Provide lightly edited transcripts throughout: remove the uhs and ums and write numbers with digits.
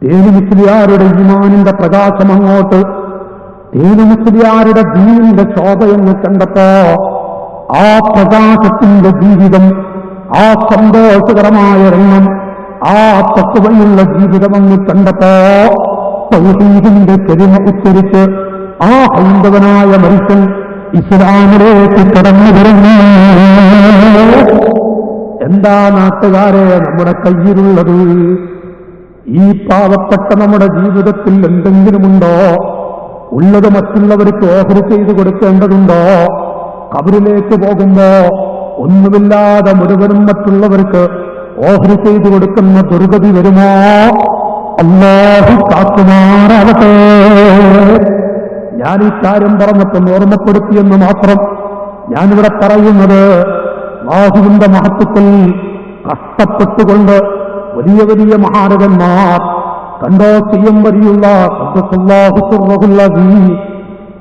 തേനു ഈമാനിന്റെ പ്രകാശം അങ്ങോട്ട്, തേനു ദീനിന്റെ ശോഭയെന്ന് കണ്ടപ്പോ ആ പ്രകാശത്തിന്റെ ജീവിതം, ആ സന്തോഷകരമായ രംഗം, ആ തത്വമുള്ള ജീവിതമെന്ന് കണ്ടപ്പോ തൗഹീദിന്റെ കരിമ ഉച്ചരിച്ച് ആ ഹൈന്ദവനായ മനുഷ്യൻ ഇസ്ലാമിലേക്ക് കടന്നു വരുന്നു. എന്താ നാട്ടുകാരെ നമ്മുടെ കയ്യിലുള്ളത്? ഈ പാവപ്പെട്ട നമ്മുടെ ജീവിതത്തിൽ എന്തെങ്കിലുമുണ്ടോ? ഉള്ളത് മറ്റുള്ളവർക്ക് ഓഫർ ചെയ്തു കൊടുക്കേണ്ടതുണ്ടോ? ഖബറിലേക്ക് പോകുമ്പോ ഒന്നുമില്ലാതെ മുഴുവനും മറ്റുള്ളവർക്ക് ഓഫർ ചെയ്തു കൊടുക്കുന്ന ദുർഗതി വരുമോ? അല്ലാഹു കാക്കുമാറാവട്ടെ. ഞാൻ ഈ കാര്യം പറഞ്ഞപ്പോൾ ഓർമ്മപ്പെടുത്തിയെന്ന് മാത്രം. ഞാനിവിടെ പറയുന്നത് അല്ലാഹുവിന്റെ മഹത്വത്തിൽ കഷ്ടപ്പെട്ടുകൊണ്ട് വലിയ വലിയ മഹാരഥന്മാർ കണ്ടോ ചെയ്യും വരിയുള്ള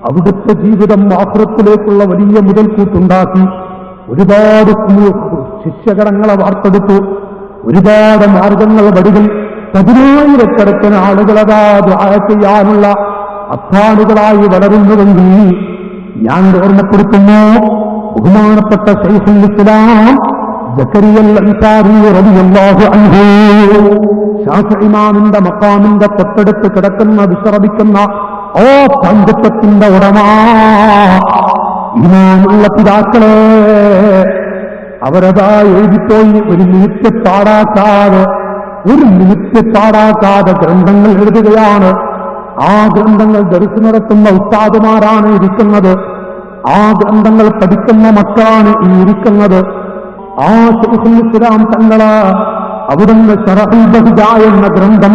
അവിടുത്തെ ജീവിതം ആഖിറത്തിലേക്കുള്ള വലിയ മുതൽക്കൂട്ടുണ്ടാക്കി ഒരുപാട് ശിഷ്യഗണങ്ങളെ വാർത്തെടുത്തു. ഒരുപാട് മാർഗങ്ങൾ വഴികൾ 10,000 ആളുകളതാ ദുആ ചെയ്യാനുള്ള അധ്വാനികളായി വളരുന്നുവെങ്കിൽ ഞാൻ ഓർമ്മപ്പെടുത്തുന്നു, ബഹുമാനപ്പെട്ട ശൈഖുൽ ഇസ്ലാം സക്കരിയ അൻസാരി റളിയല്ലാഹു അൻഹു, ശാഫിഈ ഇമാമിന്റെ മഖാമിന്റെ തൊട്ടടുത്ത് കിടക്കുന്ന വിശ്രമിക്കുന്ന ഓ പണ്ഡിതത്തിന്റെ ഉടമ, ഈമാനുള്ള പിതാക്കളെ അവരതാ എഴുതിപ്പോയി ഒരു മിനിറ്റ് പാടാക്കാതെ ഗ്രന്ഥങ്ങൾ എഴുതുകയാണ്. ആ ഗ്രന്ഥങ്ങൾ ദർസ് നടത്തുന്ന ഉസ്താദുമാരാണ് ഇരിക്കുന്നത്. ആ ഗ്രന്ഥങ്ങൾ പഠിക്കുന്ന മക്കളാണ് ഈ ഇരിക്കുന്നത്. ആ ശൈഖുൽ ഇസ്ലാം തങ്ങള് അവിടുന്ന് ശറഹുൽ ബഹ്ജ എന്ന ഗ്രന്ഥം,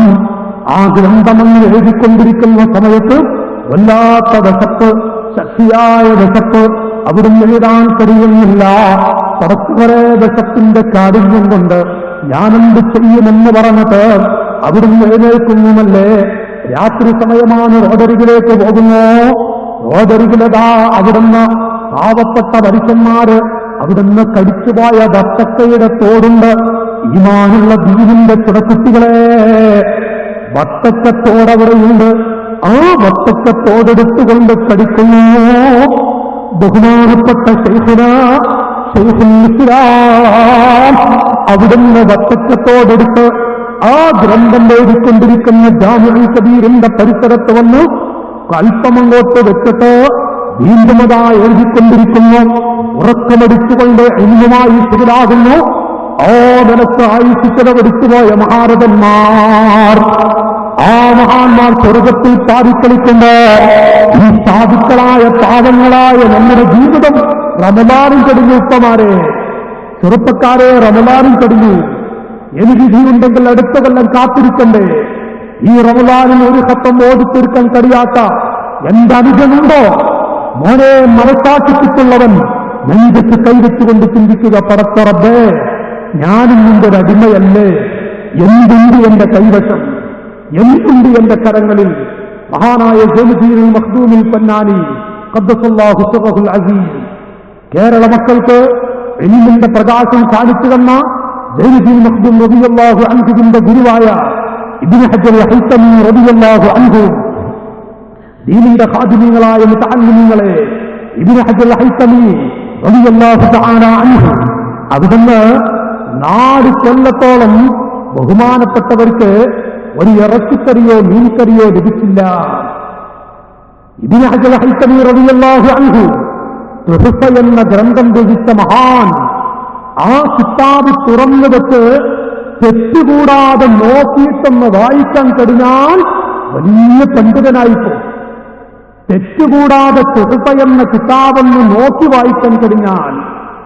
ആ ഗ്രന്ഥമെന്ന് എഴുതിക്കൊണ്ടിരിക്കുന്ന സമയത്ത് വല്ലാത്ത വിശപ്പ്, ശക്തിയായ വിശപ്പ് അവിടുന്ന് എഴുതാൻ കഴിയുന്നില്ല. പടച്ചവരെ വിശപ്പിന്റെ കാഠിന്യം കൊണ്ട് ഞാനെന്ത് ചെയ്യുമെന്ന് പറഞ്ഞിട്ട് അവിടുന്ന് എഴുന്നേൽക്കുന്നുമല്ലേ. രാത്രി സമയമാണ്, റോഡരികിലേക്ക് പോകുന്നു. റോഡരികിലതാ അവിടുന്ന് പാവപ്പെട്ട മനുഷ്യന്മാര് അവിടുന്ന് കടിച്ചുപോയ വത്തക്കയുടെ തോടുണ്ട്. ഈമാനുള്ള ദീനിന്റെ കുടക്കുട്ടികളെ, വത്തക്കത്തോടവിടെയുണ്ട്. ആ വത്തക്കത്തോടെടുത്തുകൊണ്ട് കടിക്കുന്നു. ബഹുമാനപ്പെട്ട ശൈഖുൽ ഇസ്ലാം അവിടുന്ന് വത്തക്കത്തോടെടുത്ത് ആ ഗ്രന്ഥം എഴുതിക്കൊണ്ടിരിക്കുന്ന ജാമിഉൽ കബീറിന്റെ പരിസരത്ത് വന്ന് അല്പമങ്ങോട്ട് വെച്ചിട്ട് വീണ്ടും അതാ എഴുതിക്കൊണ്ടിരിക്കുന്നു. ഉറക്കമടിച്ചുകൊണ്ട് ഇന്നുമായി ശിവരാകുന്നു. ആ നിലക്ക് ആയുസ് ചെലവടിച്ചുപോയ മഹാരഥന്മാർ, ആ മഹാന്മാർ സ്വർഗത്തിൽ പാടിക്കളിക്കുമ്പോ ഈ സാധുക്കളായ പാവങ്ങളായ നമ്മുടെ ജീവിതം റമദാനും കഴിഞ്ഞു. ഉപ്പമാരെ, ചെറുപ്പക്കാരെ, റമദാനും കഴിഞ്ഞു. എനിക്ക് ജീവുണ്ടെങ്കിൽ അടുത്ത കൊല്ലം കാത്തിരിക്കണ്ടേ? ഈ റമദാനിൽ ഒരു ഖത്തം ഓടിത്തീർക്കാൻ കഴിയാത്ത എന്റെ അനുജനുണ്ടോ? മോനെ, മനസാക്ഷിക്കുള്ളവൻ നെഞ്ചത്ത് കൈവച്ചുകൊണ്ട് ചിന്തിക്കുക, പടച്ച റബ്ബേ, ഞാനും നിന്റെ ഒരു അടിമയല്ലേ? എന്തുണ്ട് എന്റെ കൈവശം, എന്തുണ്ട് എന്റെ കരങ്ങളിൽ? മഹാനായ ജൈനുദ്ദീൻ മഖ്ദൂമുൽ പന്നാനി ഖദ്ദസല്ലാഹു സിറഹുൽ അസീസ് കേരള മക്കൾക്ക് ഇൽമിന്റെ പ്രകാശം കാണിച്ചു തന്ന ജൈനുദ്ദീൻ മഖ്ദൂം റളിയല്ലാഹു അൻഹുവിന്റെ ഗുരുവായ ഇബ്നു ഹജർ ഹൈതമി റളിയല്ലാഹു അൻഹു, ദീനിന്റെ ഖാദിമീങ്ങളായ മുതഅല്ലിമീങ്ങളെ ഇബ്നു ഹജർ ഹൈതമി റളിയല്ലാഹു തആല അൻഹു അവിടുന്ന് 4 കൊല്ലത്തോളം ബഹുമാനപ്പെട്ടവർക്ക് ഒരു ഇറച്ചിക്കറിയോ മീൻകറിയോ ലഭിച്ചില്ല. ഇബ്നു ഹജർ ഹൈതമി റളിയല്ലാഹു അൻഹു തുഹഫ എന്ന ഗ്രന്ഥം രചിച്ച മഹാൻ, ആ കിതാബ് തുറന്നു വെച്ച് തെറ്റുകൂടാതെ നോക്കിയിട്ടൊന്ന് വായിക്കാൻ കഴിഞ്ഞാൽ വലിയ പണ്ഡിതനായിപ്പോയി. തെറ്റുകൂടാതെ തുഹഫ എന്ന കിതാബെന്ന് നോക്കി വായിക്കാൻ കഴിഞ്ഞാൽ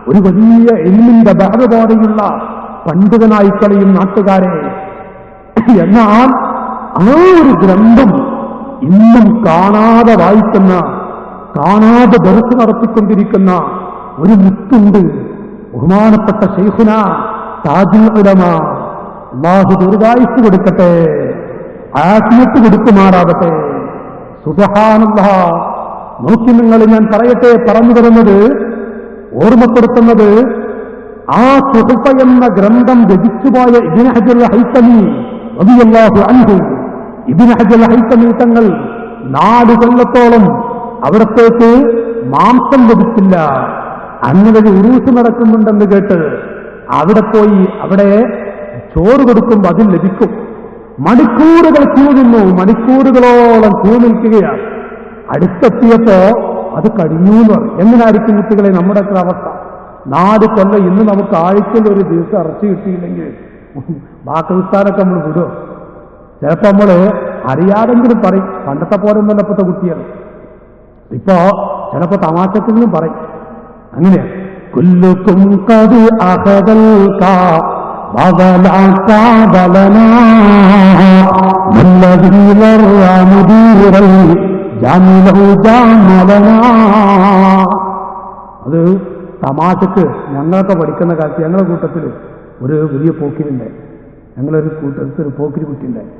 ഒരു വലിയ ഇൽമിന്റെ ബഹർ പോലെയുള്ള പണ്ഡിതനായി കളിയും നാട്ടുകാരെ. എന്നാൽ ആ ഒരു ഗ്രന്ഥം ഇന്നും കാണാതെ വായിക്കുന്ന, കാണാതെ ദർസ് നടത്തിക്കൊണ്ടിരിക്കുന്ന ഒരു മുത്തുണ്ട്. ബഹുമാനപ്പെട്ട ശൈഖുന താജുൽ ഉലമ, അല്ലാഹു ദീർഘായുസ്സ് കൊടുക്കട്ടെ, ആഫിയത്ത് കൊടുക്കുമാറാകട്ടെ. സുബ്ഹാനല്ലാഹ്. നോക്കി നിങ്ങൾ, ഞാൻ പറയട്ടെ, പറഞ്ഞു തരുന്നത്, ഓർമ്മപ്പെടുത്തുന്നത്, ആ സുഹഫ എന്ന ഗ്രന്ഥം രചിച്ചുപോയ ഇബ്നു ഹജർ ഹൈതമി റളിയല്ലാഹു അൻഹു ഇബ്നു ഹജർ ഹൈതമി തങ്ങൾ 4 കൊല്ലത്തോളം അവിടത്തേക്ക് മാംസം ലഭിച്ചില്ല. അങ്ങനെ ഒരു ഉറൂസ് നടക്കുന്നുണ്ടെന്ന് കേട്ട് അവിടെ പോയി അവിടെ ചോറ് കൊടുക്കുമ്പോൾ അതിൽ ലഭിക്കും. മണിക്കൂറുകൾ ക്യൂ നിന്നു, മണിക്കൂറുകളോളം ക്യൂ നിൽക്കുകയാണ്. അടുത്തെത്തിയപ്പോ അത് കഴിഞ്ഞു എന്ന് പറയും. എങ്ങനായിരിക്കും കുട്ടികളെ നമ്മുടെ ഒക്കെ അവസ്ഥ? 4 കൊല്ലം ഇന്ന് നമുക്ക് ആഴ്ചയിൽ ഒരു ദിവസം ഇറച്ചി കിട്ടിയില്ലെങ്കിൽ ബാക്കി വിസ്താരമൊക്കെ നമ്മൾ വിടുമോ? ചിലപ്പോ നമ്മള് അറിയാതെങ്കിലും പറയും. പണ്ടത്തെ പോലെ ഒന്നല്ല ഇപ്പോഴത്തെ കുട്ടികൾ. ഇപ്പോ ചിലപ്പോ തമാശക്കെങ്കിലും പറയും. അങ്ങനെ കുല്ലുക്കും കത് അഹദൽ കാ ബദലാകാ ബലനാ വല്ലദീന റമദീറൽ ജാമിലഹു ജാമലനാ. അത് തമാശക്ക് ഞങ്ങളൊക്കെ പഠിക്കുന്ന കാലത്ത് ഞങ്ങളുടെ കൂട്ടത്തിൽ ഒരു വലിയ പോക്കിരിണ്ടായി. ഞങ്ങളൊരു കൂട്ടത്തിൽ ഒരു പോക്കിരി കുട്ടിയുണ്ടായി.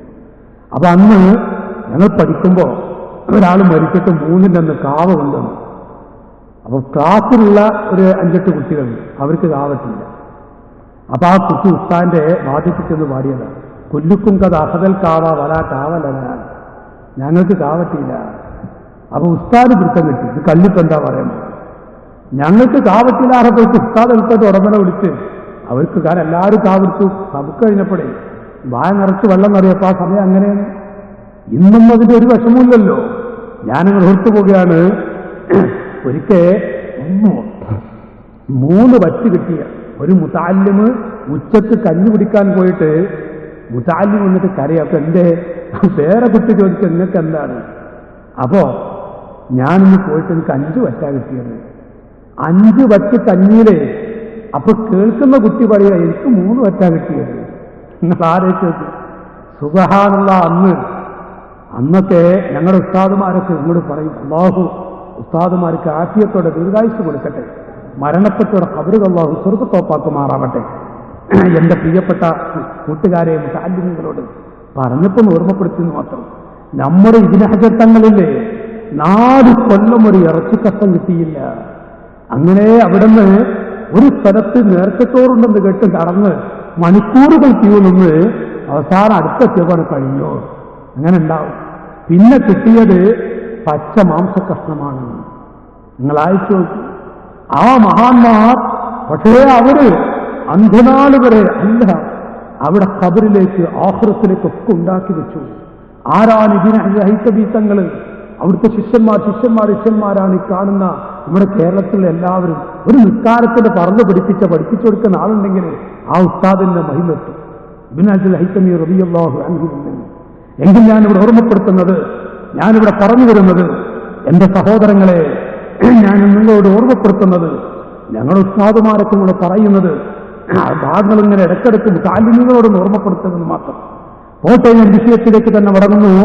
അപ്പൊ അന്ന് ഞങ്ങൾ പഠിക്കുമ്പോൾ ഒരാൾ മരിച്ചിട്ട് 3ന്റെ അന്ന് കാവ കൊണ്ടുവന്നു. അപ്പൊ ക്ലാസ്സിലുള്ള ഒരു 5-8 കുട്ടികൾ അവർക്ക് കാവട്ടില്ല. അപ്പൊ ആ കുട്ടി ഉസ്താദിന്റെ വാദ്യത്തിൽ ചെന്ന് പാടിയതാണ്, കൊല്ലുക്കും കഥ അഹദൽ കാവ വലാ കാവലാണ്, ഞങ്ങൾക്ക് കാവട്ടിയില്ല. അപ്പൊ ഉസ്താദ് വൃത്തം കിട്ടി. ഇത് കല്ലിപ്പ് എന്താ പറയുന്നത്? ഞങ്ങൾക്ക് കാവട്ടില്ലാറപ്പോഴേക്ക് ഉസ്താദ് എടുത്തിട്ട് ഉടമനെ വിളിച്ച് അവർക്ക് കാരണം എല്ലാവരും കാവിടുത്തു. നമുക്ക് കഴിഞ്ഞപ്പോഴേ വായ നിറച്ച് വെള്ളം നിറയപ്പോ ആ സമയം അങ്ങനെയാണ്. ഇന്നും അതിന്റെ ഒരു വിഷമമില്ലല്ലോ. ഞാനിങ്ങനെ ഓർത്തു പോവുകയാണ്. ഒരിക്കൽ 3 വറ്റ് കിട്ടിയ ഒരു മുതഅല്ലിമ് ഉച്ചക്ക് കഞ്ഞി കുടിക്കാൻ പോയിട്ട് മുതഅല്ലിം വന്നിട്ട് കരയാ. അപ്പൊ എന്റെ വേറെ കുട്ടി ചോദിച്ചു നിങ്ങൾക്ക് എന്താണ്? അപ്പോ ഞാനിന്ന് പോയിട്ട് എനിക്ക് 5 വറ്റാ കിട്ടിയത്. 5 വറ്റ് കഞ്ഞിയില്. അപ്പൊ കേൾക്കുന്ന കുട്ടി പറയുക എനിക്ക് 3 വറ്റാ കിട്ടിയത്. നിങ്ങൾ ആലോചിച്ച് നോക്കി. സുബ്ഹാനല്ലാഹ്. അന്നൊക്കെ ഞങ്ങളുടെ ഉസ്താദുമാരൊക്കെ ഇങ്ങോട്ട് പറയും, അല്ലാഹു ഉസ്താദുമാർക്ക് ആഫിയത്തോടെ ദീർഘായുസ്സ് കൊടുക്കട്ടെ, മരണപ്പെട്ടവരുടെ ഖബറുകൾ അല്ലാഹു സ്വർഗ്ഗത്തോപ്പാക്കുമാറാവട്ടെ. എന്റെ പ്രിയപ്പെട്ട കൂട്ടുകാരെ മുതഅല്ലിമീങ്ങളോട് പറഞ്ഞപ്പോൾ ഓർമ്മപ്പെടുത്തുന്നു മാത്രം. നമ്മുടെ ഇബ്നു ഹജർ തങ്ങളില്ലേ 4 കൊല്ലം ഒരു ഇറച്ചിക്കഷ്ടം കിട്ടിയില്ല. അങ്ങനെ അവിടുന്ന് ഒരു സ്ഥലത്ത് നേർച്ചത്തോറുണ്ടെന്ന് കേട്ട് നടന്ന് മണിക്കൂറുകൾ ക്യൂ നിന്ന് അവസാനം അടുത്തെത്തിയപ്പോൾ കഴിഞ്ഞു. അങ്ങനെ ഉണ്ടാവും. പിന്നെ കിട്ടിയത് പച്ച മാംസക്കഷ്ണമാണ്. നിങ്ങൾ അയച്ചു നോക്കി. ആ മഹാന്മാർ പക്ഷേ അവര് അന്ത്യനാളുവരെ അല്ല, അവിടെ ഖബറിലേക്ക് ആഖിറത്തിലേക്കൊക്കെ ഉണ്ടാക്കി വെച്ചു. ആരാണ് ഇബ്നു ഹജർ ഹൈതമി തങ്ങൾ? അവിടുത്തെ ശിഷ്യന്മാരാണ് ഈ കാണുന്ന നമ്മുടെ കേരളത്തിലെ എല്ലാവരും. ഒരു നിസ്കാരത്തിന് പഠിപ്പിച്ചു കൊടുക്കുന്ന ആളുണ്ടെങ്കിൽ ആ ഉസ്താദിന്റെ മഹിമത്വം ഇബ്നു ഹജർ ഹൈതമി റളിയല്ലാഹു അൻഹു. എങ്കിൽ ഞാനിവിടെ ഓർമ്മപ്പെടുത്തുന്നത്, ഞാനിവിടെ പറഞ്ഞു വരുന്നത്, എന്റെ സഹോദരങ്ങളെ, ഞാൻ നിങ്ങളോട് ഓർമ്മപ്പെടുത്തുന്നത്, ഞങ്ങളുടെ ഉസ്താദുമാരൊക്കെ കൂടെ പറയുന്നത് ഭാഗങ്ങൾ ഇങ്ങനെ ഇടയ്ക്കിടയ്ക്ക് താലിമികളോടൊന്ന് ഓർമ്മപ്പെടുത്തുന്നത് മാത്രം. കോട്ടയം ഞാൻ വിഷയത്തിലേക്ക് തന്നെ മടങ്ങുന്നു.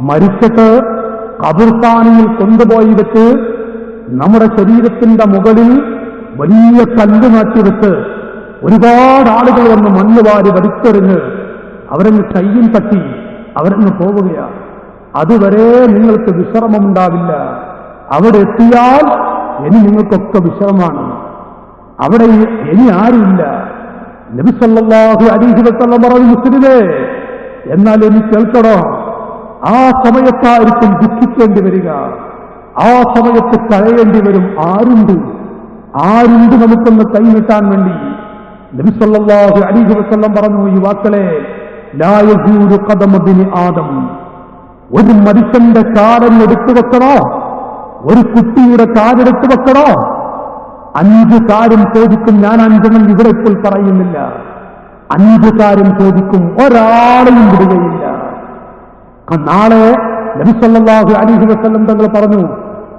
മരിച്ചിട്ട് ഖബർസ്ഥാനിൽ കൊണ്ടുപോയി വെച്ച് നമ്മുടെ ശരീരത്തിന്റെ മുകളിൽ വലിയ കല്ല് നാട്ടിവെച്ച് ഒരുപാട് ആളുകൾ വന്ന് മണ്ണ് വാരി വലിച്ചെറിഞ്ഞ് അവരങ്ങ് കയ്യും തട്ടി അവരങ്ങ് പോവുകയാണ്. അതുവരെ നിങ്ങൾക്ക് വിശ്രമമുണ്ടാവില്ല. അവിടെ എത്തിയാൽ ഇനി നിങ്ങൾക്കൊക്കെ വിശ്രമമാണ്. അവിടെ ഇനി ആരുമില്ല. നബി സല്ലല്ലാഹു അലൈഹി വസല്ലം പറഞ്ഞു, മുസ്ലിമേ, എന്നാൽ എനിക്ക് കേൾക്കണോ, ആ സമയത്തായിരിക്കും ദുഃഖിക്കേണ്ടി വരിക, ആ സമയത്ത് കരയേണ്ടി വരും. ആരുണ്ട് നമുക്കൊന്ന് കൈനീട്ടാൻ വേണ്ടി? നബി സല്ലല്ലാഹു അലൈഹി വസല്ലം പറഞ്ഞു, ഈ വാക്കളെ, ലാ യസൂരു ഖദമ ബിനി ആദം, ഒരു മനുഷ്യന്റെ കാലം എടുത്തു വെക്കണോ, ഒരു കുട്ടിയുടെ കാലെടുത്തു വെക്കണോ? 5 കാര്യം ചോദിക്കും. ഞാൻ 5 ഇവിടെ ഇപ്പോൾ പറയുന്നില്ല. 5 കാര്യം ചോദിക്കും, ഒരാളെയും വിടുകയില്ല. നാളെ നബി സല്ലല്ലാഹു അലൈഹി വസല്ലം തങ്ങൾ പറഞ്ഞു,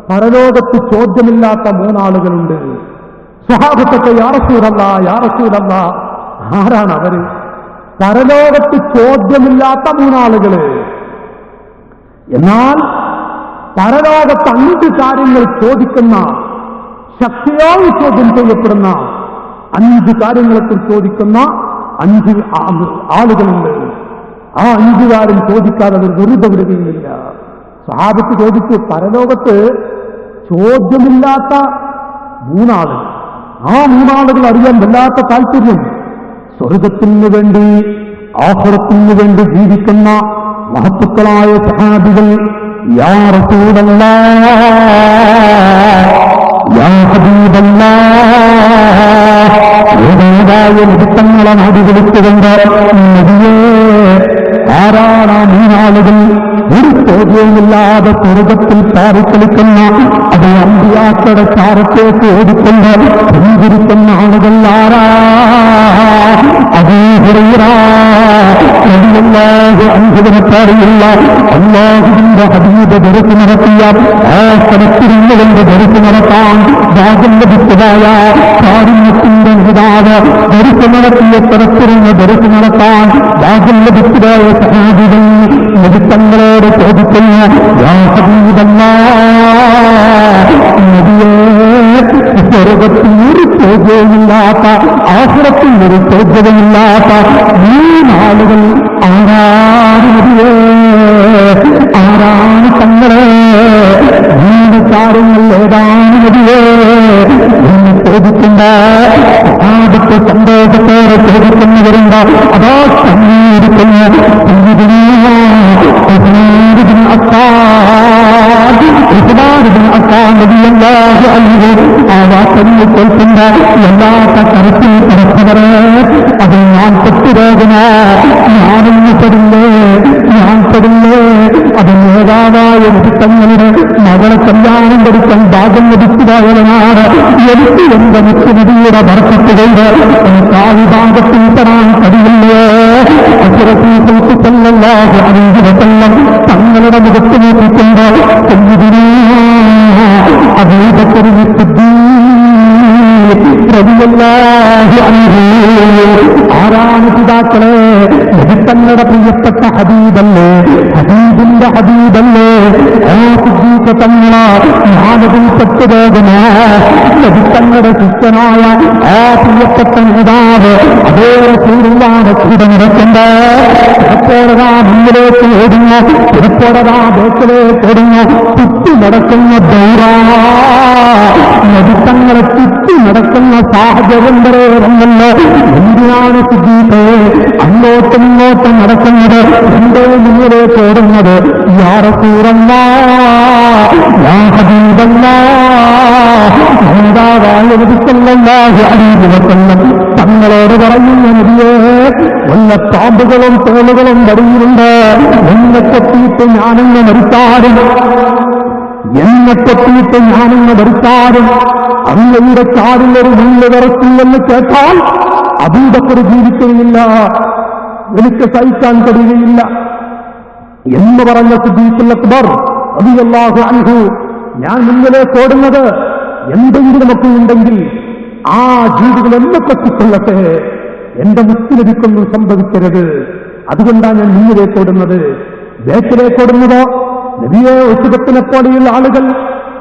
പരലോകത്ത് ചോദ്യമില്ലാത്ത 3 ആളുകളുണ്ട്. സ്വഹാബത്തൊക്കെ യാ റസൂലല്ലാഹ്, ആരാണ് അവര്? പരലോകത്ത് ചോദ്യമില്ലാത്ത 3 ആളുകള്. എന്നാൽ പരലോകത്ത് 5 കാര്യങ്ങൾ ചോദിക്കുന്ന, ശക്തിയായി ചോദ്യം ചെയ്യപ്പെടുന്ന 5 കാര്യങ്ങളെക്കുറിച്ച് ചോദിക്കുന്ന 5 ആളുകളുണ്ട്. ആ 5 കാര്യം ചോദിക്കാതെ അവർ വെറുതെ വിടുകയുമില്ല. സ്വഹാബത്ത് ചോദിച്ചു, പരലോകത്ത് ചോദ്യമില്ലാത്ത 3 ആളുകൾ. ആ 3 ആളുകൾ അറിയാൻ വല്ലാത്ത താല്പര്യം. സ്വർഗത്തിനു വേണ്ടി ആഖിറത്തിനു വേണ്ടി ജീവിക്കുന്ന മഹത്തുക്കളായ സഹാബികൾ യാ റസൂലല്ലാഹ് യാ ഹബീബല്ലാഹ് ഏതായ നിമിത്തങ്ങളെ നാടി വിളിച്ചുകൊണ്ട് നബിയേ ആരാണ് മൂന്നാളുകൾ ഒരു ചോദ്യവുമില്ലാതെ സ്വർഗത്തിൽ ചാരിക്കളിക്കുന്ന അത് അമ്പിയാക്കളുടെ ചാരത്തേക്ക് ഓടിക്കൊണ്ട് സഞ്ചരിക്കുന്ന ആളുകൾ ആരാ? അബൂ ഹുറൈറ റളിയല്ലാഹു അൻഹുവിനെ പാടിയുള്ള അല്ലാഹുവിന്റെ ഹബീബ് ദർസ് നടത്തിയ ആ സ്ഥലത്തിരുന്നുകൊണ്ട് ദർസ് നടത്താൻ ഭാഗ്യം ലഭിച്ചതായ കാരുണ്യത്തിന്റെ നേതാവ് ദർസ് നടത്തിയ സ്ഥലത്തിരുന്ന് ദർസ് നടത്താൻ ഭാഗ്യം ലഭിച്ചതായ സഹാബികൾ നബിത്തങ്ങളോട് ചോദിക്കുന്നു യാ ഹബീബല്ലാഹ് നബിയേ സ്വർഗത്തിൽ ഒരു ചോദ്യവുമില്ലാത്ത ആഖിറത്തിൽ ഒരു ചോദ്യവുമില്ലാത്ത മൂന്നാളുകൾ ആരാണ് നബിയേ? ആരാണ് തങ്ങളെ? മൂന്ന് കാര്യങ്ങൾ ഏതാണ് നബിയേ എന്ന് ചോദിക്കുമ്പോ ആദ്യത്തെ സന്തോഷത്തോടെ ചോദിക്കുന്നവരുണ്ട്. അതാ സമ്മേരിക്കുന്നു ആ വാക്കലിൽ കേൾക്കുന്ന എല്ലാത്ത കരത്തിൽ കിടക്കുന്നവരെ അത് ഞാൻ തെറ്റുരോഗമോ ഞാനൊന്നു പെടില്ലേ അത് നേതാവായ തങ്ങളുടെ മകളെ കല്യാണം കൊടുക്കാൻ ഭാഗം ലഭിച്ചതായവനാണ്. എനിക്ക് എന്റെ മുഖ്യമന്ത്രിയുടെ ഭർത്തത്തുകൊണ്ട് ആ വിഭാഗത്തിൽ തരാൻ കഴിയില്ലേ? തങ്ങളുടെ മുഖത്ത് നോക്കിക്കൊണ്ട് ആരാണ് പിതാക്കളെ? തങ്ങളുടെ പ്രിയപ്പെട്ട ഹബീബല്ലേ, ഹബീബിന്റെ ഹബീബല്ലേ ആ സിദ്ദീഖ തങ്ങളെ ഞാനതിൽ പെട്ടുപോകുമോ? തങ്ങളുടെ ശിഷ്യനായ ആ പ്രിയപ്പെട്ട നേതാവ് അതേ റസൂലുള്ളാഹിയുടെ കൂടെ നടക്കുമ്പോ ചിലപ്പോഴതാ മുന്നിലേക്ക് ഓടുന്നു, ചിലപ്പോഴതാ ബേക്കിലേക്ക് ഓടുന്നു. ചുറ്റി നടക്കുന്ന ദൗറാ നബിത്തങ്ങളെ ചുറ്റി നടക്കുന്ന സാഹചര്യം വരെ വന്നല്ലോ. എന്തിനാണ് സിദ്ദീഖേ അങ്ങോട്ടും ഇങ്ങോട്ടും നടക്കുന്നത്? എന്റെ മുന്നിലേക്ക് ഓടുന്നത്? യാ റസൂലല്ലാഹ് യാ ഹബീബല്ലാഹ് നേതാവായ നബി സല്ലല്ലാഹു അലൈഹി വസല്ലം തങ്ങളോട് പറയുന്ന നബിയേ വല്ല പാമ്പുകളും തോളുകളും വടിയിലുണ്ട്. എന്നെ കൊത്തിയിട്ട് ഞാനങ്ങ് മരിച്ചാലും അങ്ങയുടെ കാറിലൊരു മുള്ള വിറക്കില്ലെന്ന് കേട്ടാൽ അബൂബക്കർ ജീവിക്കുകയില്ല, എനിക്ക് സഹിക്കാൻ കഴിയുകയില്ല എന്ന് പറഞ്ഞ സിദ്ദീഖുൽ അക്ബർ റളിയല്ലാഹു അൻഹു ഞാൻ മുന്നിലേക്ക് ഓടുന്നത് എന്തെങ്കിലുമൊക്കെ ഉണ്ടെങ്കിൽ ആ ജീവികൾ എന്നെ കൊത്തിക്കൊള്ളട്ടെ, എന്റെ മുത്തിലൊരിക്കൊന്നും സംഭവിക്കരുത്, അതുകൊണ്ടാണ് ഞാൻ മുന്നിലേക്ക് ഓടുന്നത്. ബേക്കിലേക്ക് ഓടുന്നതോ നബിയെ ഉസുബത്തിനെ പോലെയുള്ള ആളുകൾ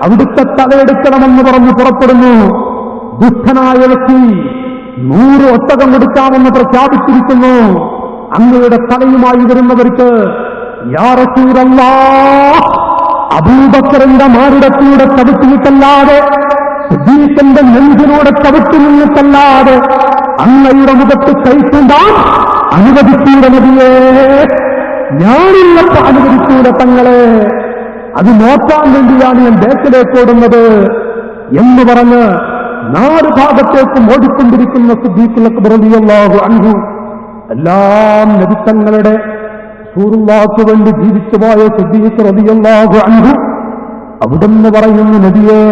അവിടുത്തെ തലയെടുക്കണമെന്ന് പറഞ്ഞ് പുറപ്പെടുന്നു. ദുഷ്ടനായ വ്യക്തി 100 ഒട്ടകം എടുക്കാമെന്ന് പ്രഖ്യാപിച്ചിരിക്കുന്നു. അങ്ങയുടെ തലയുമായി വരുന്നവർക്ക് യാ റസൂലല്ലാഹ് അബൂബക്കറിന്റെ മാറിടത്തിലൂടെ ചവിട്ടിയിട്ടല്ലാതെ സിദ്ദീഖിന്റെ നെഞ്ചിലൂടെ ചവിട്ടി നിന്നിട്ടല്ലാതെ അങ്ങയുടെ മുഖത്ത് കൈക്കൊണ്ടാൻ അനുവദിക്കൂടെ നബിയേ, ഞാനുള്ളപ്പോ അനുവദിക്കൂടെ തങ്ങളെ, അത് നോക്കാൻ വേണ്ടിയാണ് ഞാൻ ബേക്കിലേക്ക് ഓടുന്നത് എന്ന് പറഞ്ഞ് 4 ഭാഗത്തേക്കും ഓടിക്കൊണ്ടിരിക്കുന്ന സിദ്ദീഖുൽ അക്ബർ റളിയല്ലാഹു അൻഹു എല്ലാം നബിത്തങ്ങളുടെ റസൂലുള്ളാഹിക്ക് വേണ്ടി ജീവിച്ചുപോയ സിദ്ദീഖ് റളിയല്ലാഹു അൻഹു അവിടുന്ന് പറയുന്നു നബിയേ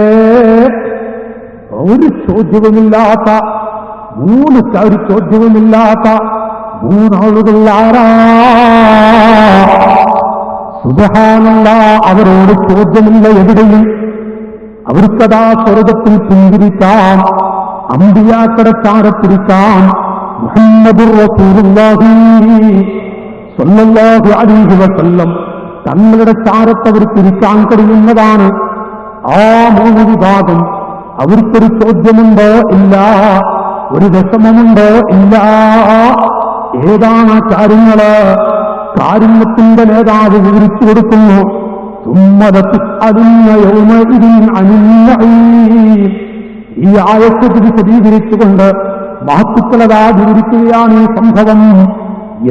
ഒരു ചോദ്യവുമില്ലാത്ത 3 ചോദ്യവുമില്ലാത്ത 3 ആളുകൾ ആരാ? സുബ്ഹാനല്ലാഹ്, അവരോട് ചോദ്യമില്ല എവിടെയും. അവർക്കതാ സ്വർഗത്തിൽ പിന്തിരിക്കാം, അമ്പിയാക്കളുടെ ചാരത്തിരിക്കാം. മുഹമ്മദുർ റസൂലുള്ളാഹി സ്വല്ലല്ലാഹു അലൈഹി വസല്ലം തങ്ങളുടെ ചാരത്ത് അവർക്കിരിക്കാൻ കഴിയുന്നതാണ്. ആ 3 വിഭാഗം അവർക്കൊരു ചോദ്യമുണ്ടോ? ഇല്ല. ഒരു വിഷമമുണ്ടോ? ഇല്ല. ഏതാണ് ആ കാര്യങ്ങള്? കാരുണ്യത്തിന്റെ നേതാവ് വിവരിച്ചു കൊടുക്കുന്നു. ഈ ആയത്ത് വിശദീകരിച്ചുകൊണ്ട് മഹത്തുക്കളതാ വിവരിക്കുകയാണ് ഈ സംഭവം.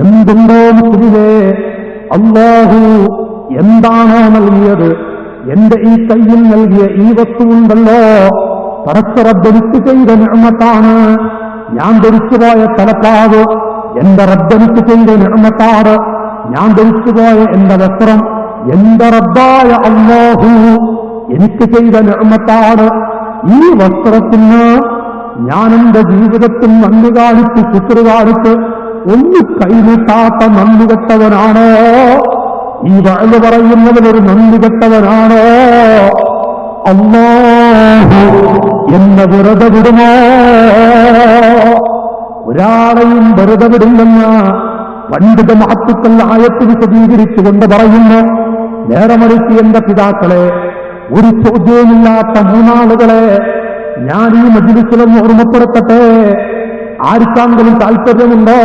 എന്തുണ്ടോ മുസ്ലിമേ, അല്ലാഹു എന്താണോ നൽകിയത്, എന്റെ ഈ കയ്യിൽ നൽകിയ ഈ വസ്തുവുണ്ടല്ലോ, പടച്ച റബ്ബെനിക്ക് ചെയ്ത നിഅമത്താണ്. ഞാൻ ധരിച്ചുപോയ തലപ്പാവ് എന്റെ റബ്ബെനിക്ക് ചെയ്ത നിഅമത്താണ്. ഞാൻ ധരിച്ചുപോയ എന്റെ വസ്ത്രം എന്റെ റബ്ബായ അല്ലാഹു എനിക്ക് ചെയ്ത നിഅമത്താണ്. ഈ വസ്ത്രത്തിന് ഞാൻ എന്റെ ജീവിതത്തിൽ നന്ദി കാണിച്ച് ശുക്ർ കാണിച്ച് ഒന്ന് കൈനീട്ടാത്ത നന്ദി കെട്ടവനാണോ? ഈ വഅദ് പറയുന്നവനൊരു നന്ദി കെട്ടവനാണോ? അല്ലാഹു എന്നെ വെറുതെ വിടുമോ? ഒരാളെയും വെറുതെ വിടില്ലെന്ന് പണ്ഡിത മഹത്തുക്കൾ ആയത്ത് വിശദീകരിച്ചുകൊണ്ട് പറയുന്നു. നേരെ മറിച്ച് എന്റെ പിതാക്കളെ, ഒരു ചോദ്യവുമില്ലാത്ത മൂന്നാളുകളെ ഞാൻ ഈ മജ്‌ലിസിലൊന്ന് ഓർമ്മപ്പെടുത്തട്ടെ. ആർക്കെങ്കിലും താല്പര്യമുണ്ടോ?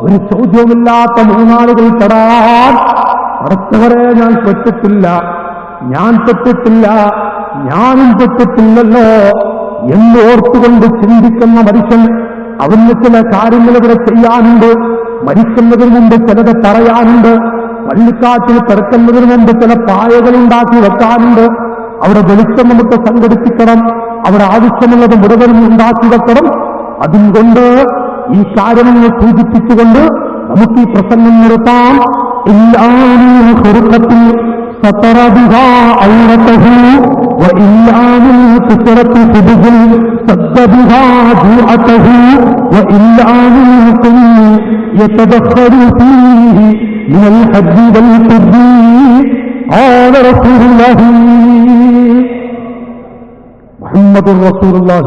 ഒരു ചോദ്യവുമില്ലാത്ത മൂന്നാളുകൾ പെടാൻ അടുത്തവരെ ഞാൻ പെട്ടിട്ടില്ല, ഞാൻ പെട്ടിട്ടില്ല, ഞാനും പെട്ടിട്ടില്ലല്ലോ എന്ന് ഓർത്തുകൊണ്ട് ചിന്തിക്കുന്ന മനുഷ്യൻ, അവന് ചില കാര്യങ്ങൾ ഇവിടെ ചെയ്യാനുണ്ട്. മരിക്കുന്നതിന് മുമ്പ് ചിലത് പറയാനുണ്ട്. പള്ളിക്കാറ്റിൽ കിടക്കുന്നതിന് മുമ്പ് ചില പായകൾ ഉണ്ടാക്കി വെക്കാനുണ്ട്. അവിടെ വെളിച്ചം നമുക്ക് സംഘടിപ്പിക്കണം. അവിടെ ആവശ്യമുള്ളത് മുഴുവനും ഉണ്ടാക്കി വെക്കണം. അതുകൊണ്ട് ഈ കാര്യങ്ങൾ സൂചിപ്പിച്ചുകൊണ്ട് നമുക്ക് ഈ പ്രസംഗം നിർത്താം. ستر بها عورته وإلا من كثرة خبز سد بها جوعته وإلا من قوم يتبخر فيه من الحج والحج قال رسول الله محمد رسول الله.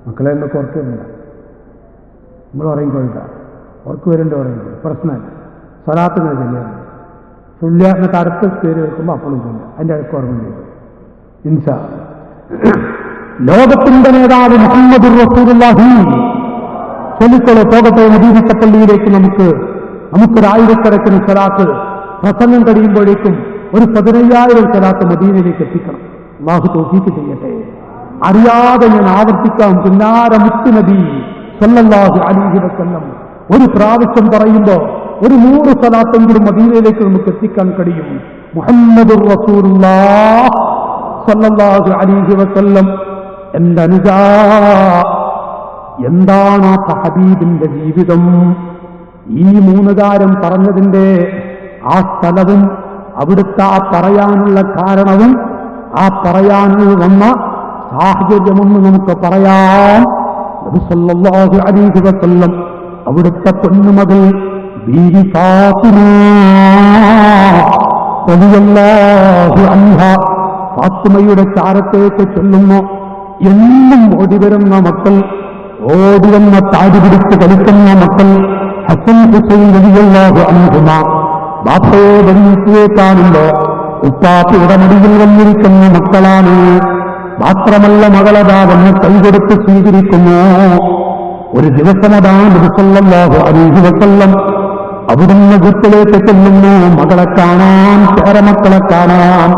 മക്കളെ എന്നൊക്കെ ഓർക്കുന്നില്ല, നമ്മൾ ഉറങ്ങിക്കൊള്ളുക, ഓർക്ക് വരേണ്ട പറയുന്നത് പ്രശ്നമല്ല. സ്വലാത്തിന് ശരിയാണ് ചൊല്ലുക. എന്നിട്ട് അടുത്ത പേര് വെക്കുമ്പോൾ അപ്പോഴും ചൊല്ലുക. അതിൻ്റെ അടുക്ക് ഓർമ്മയില്ല. ഇൻഷാ ലോകത്തിന്റെ നേതാവ് മുഹമ്മദുർ റസൂലുള്ളാഹി ചൊല്ലിക്കോളൂ. പോകട്ടെ മദീനത്തെ പള്ളിയിലേക്ക്. നമുക്കൊരായിരക്കണക്കിന് സ്വലാത്ത് പ്രസംഗം കഴിയുമ്പോഴേക്കും ഒരു 15,000 സ്വലാത്ത് മദീനയിലേക്ക് എത്തിക്കണം. അല്ലാഹു തൗഫീഖ് ചെയ്യട്ടെ. അറിയാതെ ഞാൻ ആവർത്തിക്കാം. പുന്നാര മുത്തുനബി സല്ലല്ലാഹു അലൈഹി വസല്ലം ഒരു പ്രാവശ്യം പറയുമ്പോൾ ഒരു 100 സ്വലാത്തെങ്കിലും മദീനയിലേക്ക് നമുക്ക് എത്തിക്കാൻ കഴിയും. മുഹമ്മദുർ റസൂലുള്ളാഹ് സല്ലല്ലാഹു അലൈഹി വസല്ലം. എന്റെ അനുജാ, എന്താണ് ആ ഹബീബിന്റെ ജീവിതം? ഈ 3 കാര്യം പറഞ്ഞതിന്റെ ആ സ്ഥലവും അവിടുത്തെ ആ പറയാനുള്ള കാരണവും ആ പറയാനുള്ള വന്ന സാഹചര്യമൊന്ന് നമുക്ക് പറയാം. നബി സല്ലല്ലാഹു അലൈഹി വസല്ലം അവിടുത്തെ പൊന്നുമകൾ ബീവി ഫാത്തിമ റളിയല്ലാഹു അൻഹ ഫാത്തിമയുടെ ചാരത്തേക്ക് ചെല്ലുന്നു. എന്നും ഓടിവരുന്ന മക്കൾ, ഓടിവന്ന താടി പിടിച്ച് കളിക്കുന്ന മക്കൾ ഹസൻ ഹുസൈൻ റളിയല്ലാഹു അൻഹുമ. ബാപ്പയെ വന്നിയെ കാണുമ്പോ ഉപ്പാപ്പയുടെ മടിയിൽ വന്നിരിക്കുന്ന മക്കളാണ്. മാത്രമല്ല, മകളതാ വന്ന് കൈകൊടുത്ത് സ്വീകരിക്കുന്നു. ഒരു ദിവസമതാ നബി സല്ലല്ലാഹു അലൈഹി വസല്ലം അവിടുന്ന് വീട്ടിലേക്ക് ചെല്ലുന്നു. മകളെ കാണാൻ, പേരമക്കളെ കാണാൻ.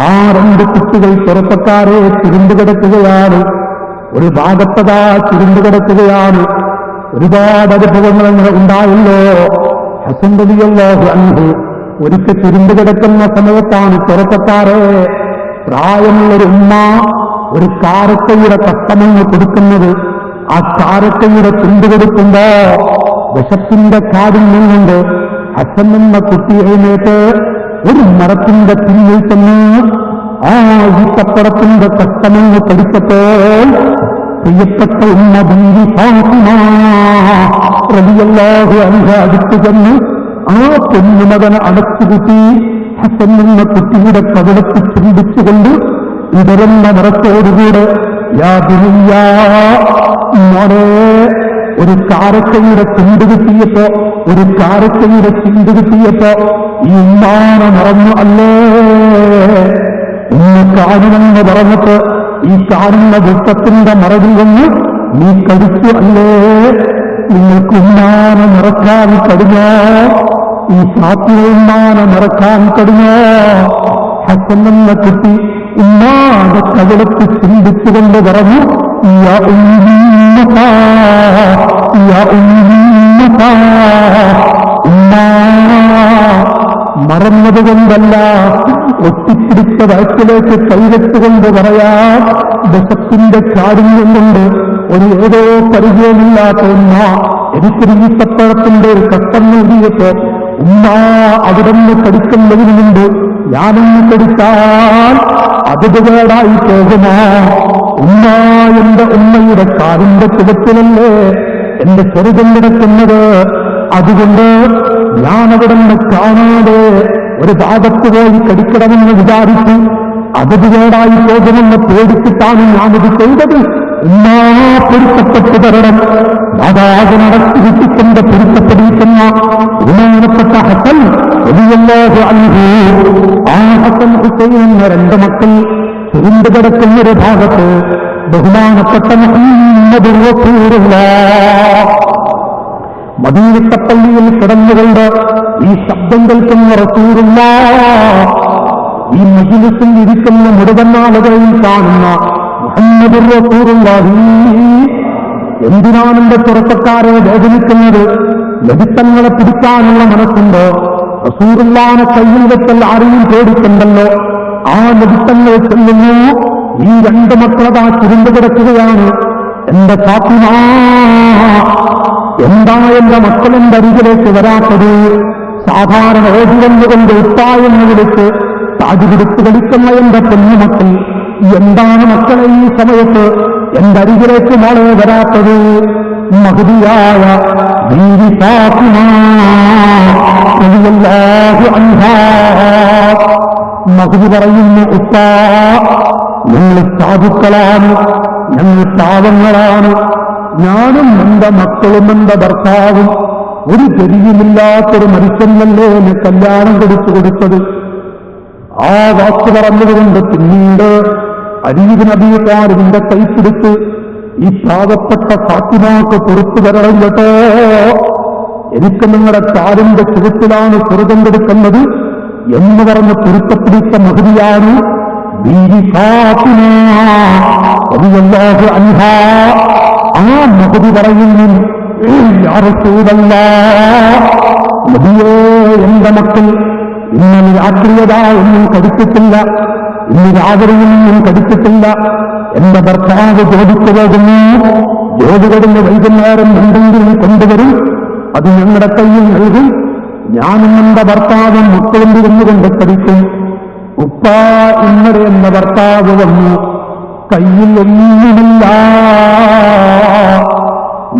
ആ 2 കുട്ടികൾ ചെറുപ്പക്കാരെ ചുരുണ്ടുകിടക്കുകയാണ്. ഒരു ഭാഗത്തതാ ചുരുണ്ടുകിടക്കുകയാണ്. ഒരുപാട് അനുഭവങ്ങൾ ഉണ്ടായല്ലോ. ഹസൻ റളിയല്ലാഹു അൻഹു ഒരിക്കൽ ചുരുണ്ടുകിടക്കുന്ന സമയത്താണ് ചെറുപ്പക്കാരെ പ്രായമുള്ളൊരു ഉമ്മ ഒരു കാരക്കയുടെ കഷ്ടമെന്ന് കൊടുക്കുന്നത്. ആ കാരക്കയുടെ തുണ്ട് കൊടുക്കുമ്പോ വിശപ്പിന്റെ കാഠിന്യം കൊണ്ട് ഹസൻ എന്ന കുട്ടി എഴുന്നേറ്റ് ഒരു മരത്തിന്റെ പിന്നിൽ ചെന്ന് ആ ഈത്തപ്പഴത്തിന്റെ കഷ്ടമെന്ന് കടിച്ചപ്പോൾ പ്രിയപ്പെട്ട ഉമ്മ ബീവി ഫാത്തിമ റളിയല്ലാഹു അൻഹ അടുത്തു ചെന്ന് ആ പൊന്നുമകനെ അടച്ചുകൂട്ടി ഹസൻ എന്ന കുട്ടിയുടെ കവിളത്ത് ചുംബിച്ചുകൊണ്ട് ഇടരുന്ന നിറത്തോടുകൂടെ യാ ബുനിയാ, മോനെ, ഒരു കാരക്കയുടെ ചുണ്ട് കിട്ടിയപ്പോ, ഒരു കാരക്കയുടെ ചുണ്ട് കിട്ടിയപ്പോ ഈ ഉമ്മാനെ നിറഞ്ഞു അല്ലേ? ഇന്ന് കാണുമെന്ന് പറഞ്ഞിട്ട് ഈ കാണുന്ന വൃത്തത്തിന്റെ മറവിൽ വന്ന് നീ കടിച്ചു അല്ലേ? നിങ്ങൾക്ക് ഉമ്മാനെ നിറക്കാൻ കഴിഞ്ഞോ? ഈ സാത്തിലെ ഉമ്മാനെ നിറക്കാൻ കഴിഞ്ഞോ? ഹസൻ എന്ന കുട്ടി ഉമ്മാന്റെ കവിളത്ത് ചിന്തിച്ചുകൊണ്ട് പറഞ്ഞു, യാ ഉമ്മ യാ ഉമ്മ ഉമ്മ മറന്നതുകൊണ്ടല്ല, ഒട്ടിപ്പിടിച്ച വയറ്റിലേക്ക് കൈവെട്ടുകൊണ്ട് പറയാം, വിശപ്പിന്റെ കാഠിന്യം കൊണ്ട് ഒരു ഏതോ പരിചയമില്ലാത്ത ഉമ്മ എനിക്കൊരു ഈത്തപ്പഴത്തിന്റെ ഒരു കഷ്ടം നൽകിയിട്ട് ഉമ്മ അവിടെ നിന്ന് കടിക്കുന്നതിന് മുമ്പ് ഞാനൊന്ന് കടിച്ചാൽ അത് കേടായി പോകുമോ? ഉമ്മ എന്റെ ഉമ്മയുടെ കാലിന്റെ ചുവട്ടിലല്ലേ എന്റെ ചെറുതം കിടക്കുന്നത്. അതുകൊണ്ട് ഞാനവിടെ നിന്ന് കാണാതെ ഒരു ഭാഗത്ത് പോയി കടിക്കണമെന്ന് വിചാരിച്ചു. അത് കേടായി പോകുമെന്ന് പേടിച്ചിട്ടാണ് ഞാനിത് ചെയ്തത്. ഉമ്മ പൊരുത്തപ്പെട്ടു തരണം. മാതാവ് നടത്തി കിട്ടിക്കൊണ്ട് പൊരുത്തപ്പെടിക്കുന്ന ബഹുമാനപ്പെട്ട ഹസൻ റളിയല്ലാഹു അൻഹു, ആ ഹസൻ ഹുസൈൻ എന്ന രണ്ട് മക്കൾ ചുരുണ്ടു കിടക്കുന്നൊരു ഭാഗത്ത് ബഹുമാനപ്പെട്ട മുഹമ്മദുർ റസൂലുള്ളാഹ് മദീനത്തെ പള്ളിയിൽ കിടന്നുകൊണ്ട് ഈ ശബ്ദം കേൾക്കുന്ന റസൂലുള്ളാഹ് ഈ മജ്‌ലിസിൽ ഇരിക്കുന്ന മുഴുവൻ ആളുകളെയും കാണുന്ന മുഹമ്മദുർ റസൂലുള്ളാഹി, എന്തിനാണ് എന്റെ ചെറുപ്പക്കാരെ വേദനിക്കുന്നത്? ലഭിത്തങ്ങളെ പിടിക്കാനുള്ള മനസ്സുണ്ടോ? റസൂലുള്ളാഹിനെ കയ്യിൽ വെച്ചൽ ആരെയും പേടിക്കണ്ടല്ലോ. ആ ലഭിത്തങ്ങൾ ചെല്ലുന്നു. ഈ രണ്ട് മക്കളതാ ചുരുണ്ടു കിടക്കുകയാണ്. എന്റെ ഫാത്തിമ, എന്താ എന്റെ മക്കൾ എന്റെ അരികിലേക്ക് വരാത്തത്? സാധാരണ ഓടിവന്നുകൊണ്ട് ഉപ്പായെന്ന് വിളിച്ച് താജ് പിടിച്ച് കളിക്കുന്ന എന്റെ പൊന്നുമക്കൾ, എന്താണ് മക്കളെ ഈ സമയത്ത് എന്റെ അരികിലേക്ക് മോളെ വരാത്തത്? മഹദിയായ ബീവി ഫാത്തിമ റളിയല്ലാഹു അൻഹാ മഹദി പറയുന്നു, ഉപ്പാ, ഞങ്ങൾ സാധുക്കളാണ്, ഞങ്ങൾ പാവങ്ങളാണ്. ഞാനും എന്റെ മക്കളും എന്റെ ഭർത്താവും ഒരു ഗതിയുമില്ലാത്തൊരു മനുഷ്യനല്ലേ എന്നെ കല്യാണം കൊടുത്തു കൊടുത്തത്. ആ വാക്ക് പറഞ്ഞതുകൊണ്ട് പിന്നീട് അലി ഇബ്നു അബീ ത്വാലിബിന്റെ കൈപ്പിടിച്ച് ഈ പാവപ്പെട്ട ഫാത്തിമാക്ക് പുറത്തു തരണം കേട്ടോ, എനിക്ക് നിങ്ങളുടെ കാലിന്റെ ചുവട്ടിലാണ് സ്വർഗം കൊടുക്കുന്നത് എന്ന് പറഞ്ഞ് പൊരുത്തപ്പിടിച്ച മഹദിയാണ് ബീവി ഫാത്തിമ റളിയല്ലാഹു അൻഹാ. ആ മഹദി പറയുന്നു, യാ റസൂലല്ലാഹ്, നബിയേ, എന്റെ മക്കൾ ഇന്നലെ രാത്രിയതാ ഒന്നും കടിച്ചിട്ടില്ല, ഇന്ന് രാത്രിയൊന്നും കടിച്ചിട്ടില്ല. എന്റെ ഭർത്താവ് ജോലിക്ക് പോകുന്നു, ജോലി കഴിഞ്ഞ് വൈകുന്നേരം എന്തെങ്കിലും കൊണ്ടുവരും, അത് ഞങ്ങളുടെ കയ്യിൽ നൽകും. ഞാനും എന്റെ ഭർത്താവും മക്കളും ഇരുന്നുകൊണ്ട് കടിക്കും. ഉപ്പ, ഇന്നലെ എന്റെ ഭർത്താവ് വന്നു, കയ്യിൽ ഒന്നുമില്ല.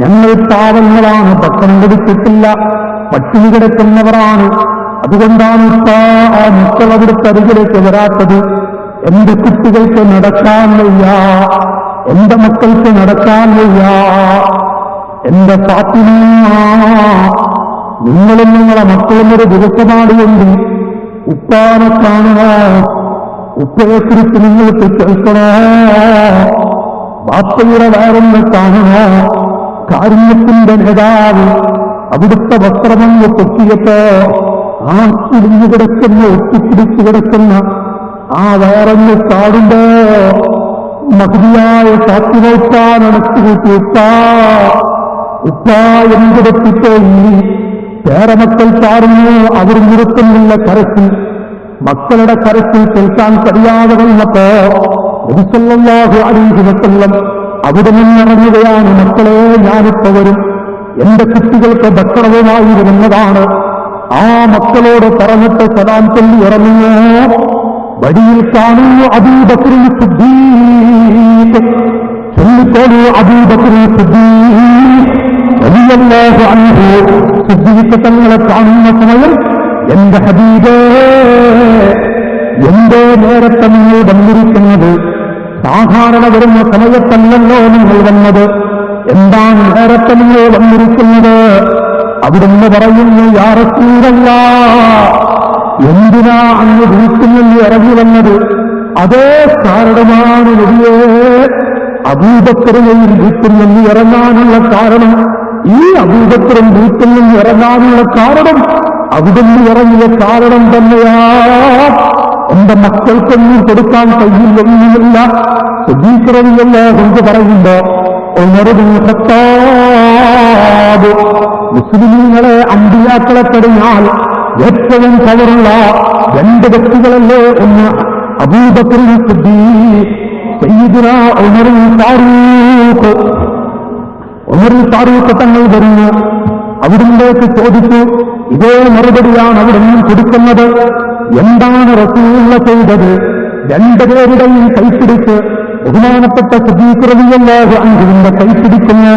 ഞങ്ങൾ പാവങ്ങളാണ്, ഭക്ഷണം കൊടുത്തിട്ടില്ല, പട്ടിണി കിടക്കുന്നവരാണ്. അതുകൊണ്ടാണ് ഉപ്പ ആ മക്കൾ അവിടുത്തെ അരികിലേക്ക് വരാത്തത്. എന്റെ കുട്ടികൾക്ക് നടക്കാൻ വയ്യ, എന്റെ മക്കൾക്ക് നടക്കാൻ വയ്യ. എന്റെ ഫാത്തിമ, നിങ്ങളും നിങ്ങളെ മക്കളും ഒരു ദിവസമാടിയെങ്കിൽ ഉപ്പാനെ കാണണോ, ഉപ്പയെക്കുറിച്ച് നിങ്ങൾക്ക് കേൾക്കണോ, ബാപ്പയുടെ വേറൊന്ന് കാണണോ? കാരുണ്യത്തിന്റെ നേതാവ് അവിടുത്തെ വസ്ത്രമങ്ങ് പൊക്കിയപ്പോ ആ ഇടിഞ്ഞു കിടക്കുന്ന, ഒട്ടിപ്പിടിച്ചു കിടക്കുന്ന ആ വേറൊന്ന് കാണുമ്പോ മഹദിയായ ഫാത്തിമ ഉപ്പാൻ അണച്ചുകൂട്ടി, ഉപ്പ എന്തെടുത്തിപ്പോയി. പേരമക്കൾ ചാടുന്നു, അവർ നിർത്തുന്നില്ല കരച്ചിൽ. മക്കളുടെ കരച്ചിൽ കേൾക്കാൻ കഴിയാതെ വന്നപ്പോ നബി സല്ലല്ലാഹു അലൈഹി വസല്ലം അവിടെ നിന്നിറങ്ങുകയാണ്. മക്കളെ, ഞാനിപ്പോ വരും, എന്റെ കുട്ടികൾക്ക് ഭക്ഷണവുമായി വരുന്നതാണ്. ആ മക്കളോട് പറഞ്ഞിട്ട് സലാം ചൊല്ലി ഇറങ്ങുന്നു. വഴിയിൽ കാണുന്നു അബൂബക്കർ സിദ്ദീഖ്. ചൊല്ലിക്കോളൂ, അബൂബക്കർ സിദ്ദീഖ് റളിയല്ലാഹു അൻഹു. സിദ്ദീഖ് തങ്ങളെ കാണുന്ന സമയം, എന്റെ ഹബീബേ, എന്തോ നേരത്തെ നിങ്ങൾ വന്നിരിക്കുന്നത്? സാധാരണ വരുന്ന സമയത്തല്ലല്ലോ നിങ്ങൾ വന്നത്, എന്താണ് നേരത്തെ നിങ്ങൾ വന്നിരിക്കുന്നത്? അവിടുന്ന് പറയുന്നു, യാ റസൂലല്ലാഹ്, എന്തിനാ അങ്ങ് വീട്ടിൽ നിന്ന് ഇറങ്ങി വന്നത്? അതേ കാരണമാണ് നബിയേ, അബൂബക്കറിനെയും വീട്ടിൽ നിന്ന് ഇറങ്ങാനുള്ള കാരണം. ഈ അബൂബക്കറും വീട്ടിൽ നിന്ന് ഇറങ്ങാനുള്ള കാരണം അവിടുന്ന് ഇറങ്ങിയ കാരണം തന്നെയാ. എന്റെ മക്കൾക്കൊന്നും കൊടുക്കാൻ കഴിയില്ലൊന്നുമില്ല. സിദ്ദീഖ് റളിയല്ലാഹു അൻഹു പറയുമ്പോ ഉമർ ഇബ്നുൽ ഖത്താബ് മുസ്ലിമീങ്ങളെ അമ്പിയാക്കളെ കഴിഞ്ഞാൽ ഏറ്റവും പവറുള്ള രണ്ട് വ്യക്തികളല്ലേ? ഒന്ന് അബൂബക്കർ സിദ്ദീഖ്, സയ്യിദുനാ ഉമർ ഫാറൂഖ്. ഉമർ ഫാറൂഖ് തങ്ങൾ വരുന്നു, അവിടുന്നേക്ക് ചോദിച്ചു. ഇതേ മറുപടിയാണ് അവിടുന്ന് കൊടുക്കുന്നത്. എന്താണ് റസൂലുള്ളാഹി ചെയ്തത്? രണ്ടുപേരുടെയും കൈപ്പിടിച്ച് ബഹുമാനപ്പെട്ട സിദ്ദീഖ് റളിയല്ലാഹു അൻഹുവിന്റെ കൈപ്പിടിക്കുന്നു,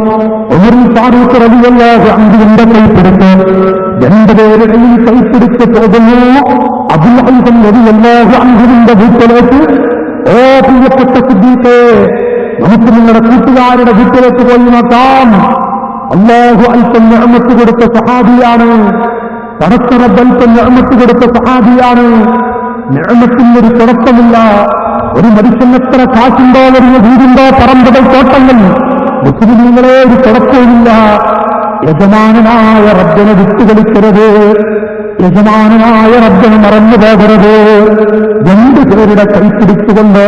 ഉമർ ഫാറൂഖ് റളിയല്ലാഹു അൻഹുവിന്റെ കൈപ്പിടിച്ച് രണ്ടുപേരുടെയും കൈപ്പിടിച്ച് പോകുന്നു അബൂൽ ഹൈസം റളിയല്ലാഹു അൻഹുവിന്റെ വീട്ടിലേക്ക്. ഓ പ്രിയപ്പെട്ട സിദ്ദീഖേ, നമുക്ക് നിങ്ങളുടെ കൂട്ടുകാരുടെ വീട്ടിലേക്ക് പോയി നോക്കാം. അല്ലാഹു അൽപ്പം നിഅമത്ത് കൊടുത്ത സഹാബിയാണ്, പടച്ച റബ്ബ് അൽപ്പം നിഅമത്ത് കൊടുത്ത സഹാബിയാണ്. നിഅമത്തിനൊരു തുടക്കമില്ല. ഒരു മനുഷ്യൻ എത്ര കാശുണ്ടോ, വലിയ വീടുണ്ടോ, പറമ്പുകൾ, തോട്ടങ്ങൾ, മുസ്ലിമീങ്ങളെ ഒരു തുടക്കവുമില്ല. യജമാനനായ റബ്ബിനെ വിട്ടുകളിക്കരുത്, യജമാനനായ റബ്ബിനെ മറന്നു പോകരുത്. രണ്ടുപേരുടെ കൈപ്പിടിച്ചുകൊണ്ട്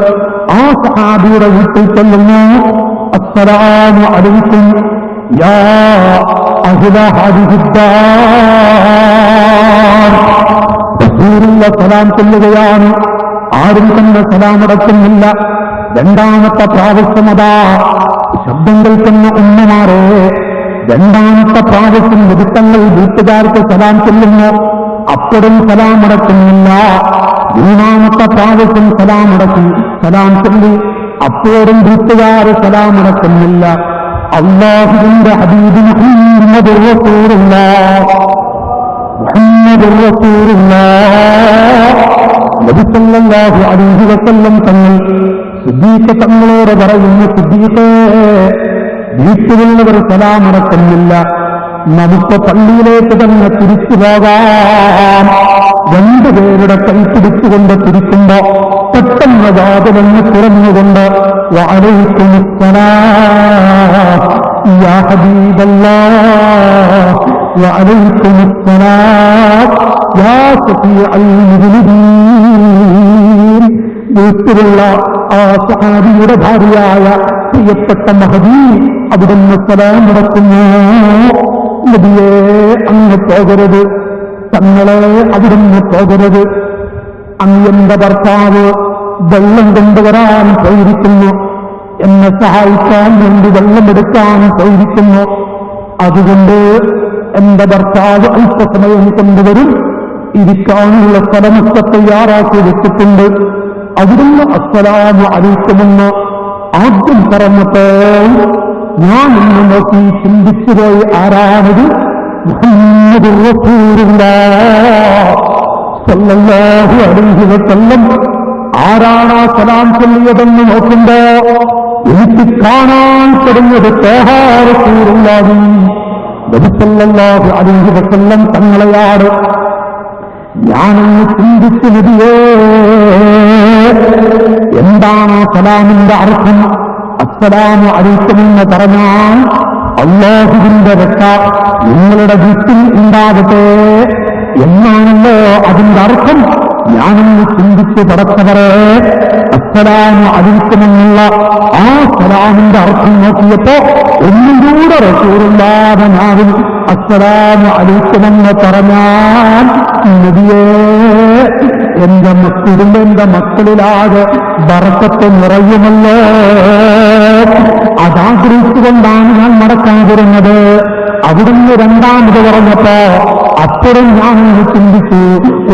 ആ സഹാബിയുടെ വീട്ടിൽ ചെല്ലുന്നു. അസ്സലാമു അലൈക്കും യാ അഹ്ല ഹാദിഹിദ് ദാർ. റസൂലുള്ളാഹി സലാം ചൊല്ലുകയാണ്. ആരും തന്നെ സലാമടക്കുന്നില്ല. രണ്ടാമത്തെ പ്രാവശ്യമതാ ശബ്ദം കേൾക്കുന്ന ഉമ്മമാരെ, രണ്ടാമത്തെ പ്രാവശ്യം വിരുദ്ധങ്ങൾ വീട്ടുകാർക്ക് സലാം ചൊല്ലുന്നു. അപ്പോഴും സലാമടക്കുന്നില്ല. മൂന്നാമത്തെ പ്രാവശ്യം സലാം ചൊല്ലി, അപ്പോഴും വീട്ടുകാർ സലാമടക്കുന്നില്ല. അല്ലാഹുവിന്റെ ഹബീബ് മുഹമ്മദുർ റസൂലുള്ളാഹ്, മുഹമ്മദുർ റസൂലുള്ളാഹ് നബി സല്ലല്ലാഹു അലൈഹി വസല്ലം തങ്ങൾ സിദ്ദീഖ് തങ്ങളോട് പറയുന്നു, സിദ്ദീഖേ, വീട്ടിലുള്ളവർ സലാമടക്കുന്നില്ല, നമുക്ക് പള്ളിയിലേക്ക് തന്നെ തിരിച്ചു പോകാം. രണ്ടുപേരുടെ കൈ പിടിച്ചുകൊണ്ട് തിരിക്കുമ്പോ പെട്ടെന്ന് വാതിലെന്ന് തുറന്നുകൊണ്ട് വഅലൈക്കുമുസ്സലാം യാ ഹബീബല്ലാഹ്, വഅലൈക്കുമുസ്സലാം യാ ശഫീഅൽ മുദ്നിബീൻ. വീട്ടിലുള്ള ആ സഹാബിയുടെ ഭാര്യയായ പ്രിയപ്പെട്ട മഹദി അവിടുന്ന് സലാം മുടക്കുന്നു. നബിയേ, അങ്ങ് പോകരുത്, തങ്ങളെ അവിടുന്ന് പോകരുത്. അങ്ങ് എന്റെ ഭർത്താവ് വെള്ളം കൊണ്ടുവരാൻ പോയിരിക്കുന്നു, എന്നെ സഹായിക്കാൻ വേണ്ടി വെള്ളമെടുക്കാൻ പോയിരിക്കുന്നു. അതുകൊണ്ട് എന്റെ ഭർത്താവ് അല്പസമയം കൊണ്ടുവരും. ഇരിക്കാനുള്ള സ്ഥലമൊക്കെ തയ്യാറാക്കി വെച്ചിട്ടുണ്ട്. അവിടുന്ന് അസ്സലാമു അലൈക്കുമെന്ന് ആദ്യം പറഞ്ഞപ്പോൾ ഞാൻ ഇന്ന് നോക്കി ചിന്തിച്ചുപോയി, ആരാണത്? മുഹമ്മദുർ റസൂലുള്ളാഹ് സ്വല്ലല്ലാഹു അലൈഹി വസല്ലം. ആരാണ് ആ സലാം ചൊല്ലിയതെന്ന് നോക്കുമ്പോ എനിക്ക് കാണാൻ തുടങ്ങിയത് ത്വാഹ റസൂലുള്ളാഹി നബി സല്ലല്ലാഹു അലൈഹി വസല്ലം തങ്ങളെയാണ്. ഞാനൊന്ന് ചിന്തിച്ചു, നബിയേ, എന്താണ് സലാമിന്റെ അർത്ഥം? അസ്സലാമു അലൈക്കുമെന്ന് പറഞ്ഞാൽ അല്ലാഹുവിന്റെ രക്ഷ നിങ്ങളുടെ വീട്ടിൽ ഉണ്ടാകട്ടെ എന്നാണല്ലോ അതിന്റെ അർത്ഥം. ഞാനൊന്ന് ചിന്തിച്ച് പടച്ചവരെ, അസ്സലാമു അലൈക്കുമെന്നുള്ള ആ സലാമിന്റെ അർത്ഥം നോക്കിയപ്പോ ഒന്നും കൂടെ റസൂലുള്ളാഹിന്റെ നാവിൽ അസ്സലാമു അലൈക്കുമെന്ന് പറഞ്ഞാൽ, നബിയേ, എന്റെ മക്കളിലെ എന്റെ മക്കളിലാകെ ബറക്കത്ത് നിറയുമല്ലോ. അതാഗ്രഹിച്ചുകൊണ്ടാണ് ഞാൻ നടക്കാതിരുന്നത്. അവിടുന്ന് രണ്ടാമത് പറഞ്ഞപ്പോ അപ്പോഴും ഞാനൊന്ന് ചിന്തിച്ചു,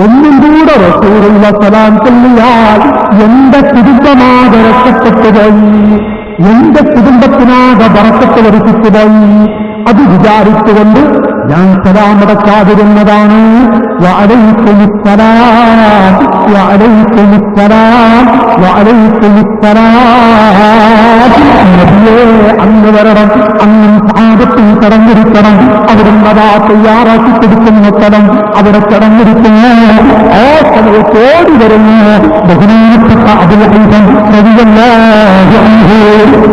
ഒന്നും കൂടെ റസൂലുള്ളാഹി സലാം ചൊല്ലിയാൽ എന്റെ കുടുംബമാകെ രക്ഷപ്പെട്ടുപോയി, എന്റെ കുടുംബത്തിനാകെ ബറക്കത്ത് വർദ്ധിച്ചുപോയി. അത് വിചാരിച്ചുകൊണ്ട് ഞാൻ സലാമടക്കാതിരുന്നതാണ്. വഅലൈക്കുമുസ്സലാം വഅലൈക്കുമുസ്സലാം വഅലൈക്കുമുസ്സലാം നബിയേ അങ്ങ് വരണം, അങ്ങും സഹാബത്തും കടന്നിരിക്കണം. അവിടുന്ന് അതാ തയ്യാറാക്കി കൊടുക്കുന്ന സ്ഥലം അവിടെ കടന്നിരിക്കുന്നു. ആ സമയത്ത് ഓടി വരുന്നു ബഹുമാനപ്പെട്ട അബൂൽ ഹൈസം റളിയല്ലാഹു അൻഹു.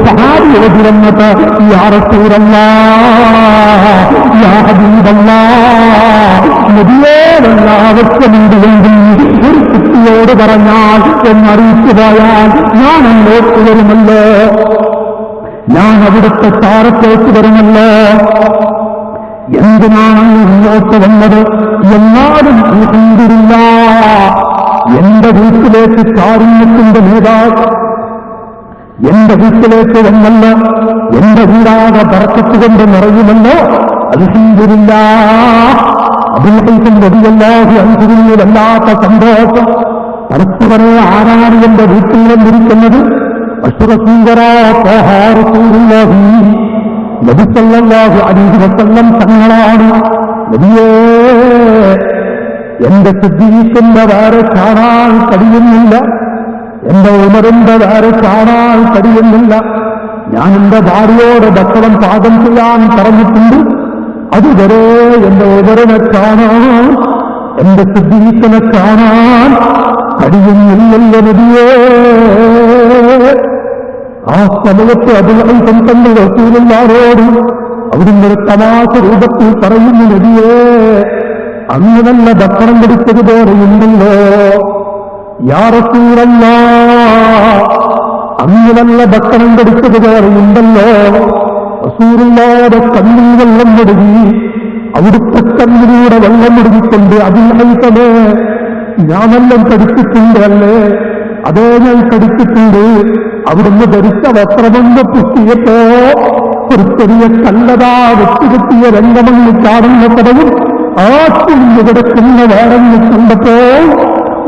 സഹാബി ഓടി വന്നിട്ട് യാ റസൂലല്ലാഹ്, യാ ഹബീബല്ലാഹ്, നബിയേ വല്ല ആവശ്യമുണ്ടെങ്കിൽ ഒരു കുട്ടിയോട് പറഞ്ഞാൽ എന്നറിയിച്ചു പോയാൽ ഞാൻ അങ്ങോട്ട് വരുമല്ലോ, ഞാൻ അവിടുത്തെ ചാരത്തേക്ക് വരുമല്ലോ. എന്തിനാണ് ഇങ്ങോട്ട് വന്നത്? എന്നാലും അൽഹംദുലില്ലാഹ് എന്റെ വീട്ടിലേക്ക് കാരുണ്യത്തിന്റെ നേതാവ് എന്റെ വീട്ടിലേക്ക് വന്നല്ല, എന്റെ വീടാകെ ബർക്കത്ത് കൊണ്ട് നിറയുമല്ലോ. അൽഹംദുലില്ലാഹ്. അബൂൽ ഹൈസം റളിയല്ലാഹു അൻഹുവിന് വല്ലാത്ത സന്തോഷം. പരസ്പരെ ആരാണ് എന്റെ വീട്ടിൽ വന്നിരിക്കുന്നത്? നബി സല്ലല്ലാഹു അലൈഹി വസല്ലം തങ്ങളാണ്. നബിയേ, എന്റെ സിദ്ദീഖിന്റെ വേറെ കാണാൻ കഴിയുന്നില്ല, എന്റെ ഉമറിന്റെ വേറെ കാണാൻ കഴിയുന്നില്ല. ഞാൻ എന്റെ ഭാര്യയോട് ഭക്ഷണം പാകം ചെയ്യാൻ പറഞ്ഞിട്ടുണ്ട്, അതുവരെ എന്റെ ഉമറിനെ കാണാൻ, എന്റെ സിദ്ദീഖിനെ കാണാൻ കഴിയുന്നില്ലല്ലോ നബിയേ. ആ സമയത്ത് അബൂൽ ഹൈസം തങ്ങൾ റസൂലുള്ളാഹിയോട് അവിടുന്ന് ഒരു തമാശ രൂപത്തിൽ പറയുന്നു, നബിയേ അങ്ങ് നല്ല ഭക്ഷണം കൊടുത്തതുപോലെ ഉണ്ടല്ലോ. യാ റസൂലല്ലാഹ്, അങ്ങ് നല്ല ഭക്ഷണം കൊടുത്തതുപോലെ ഉണ്ടല്ലോ. റസൂലുള്ളാഹിയുടെ കണ്ണിൽ വെള്ളം മുഴുകി, അവിടുത്തെ കണ്ണിലൂടെ വെള്ളം മുഴുകിക്കൊണ്ട് അബൂൽ ഹൈസമേ, ഞാനെല്ലാം കടിച്ചിട്ടുണ്ട് അല്ലേ? അതേ, ഞാൻ കടിച്ചിട്ടുണ്ട്. അവിടുന്ന് ധരിച്ച വസ്ത്രമൊന്ന് പുഷ്ടിയപ്പോ ഒരു ചെറിയ കല്ലതാ വെട്ടുകെട്ടിയ രംഗമങ്ങ് ചാടുന്ന പദവും ആ കുഞ്ഞു കിടക്കുന്ന വേറെന്ന് കണ്ടപ്പോൾ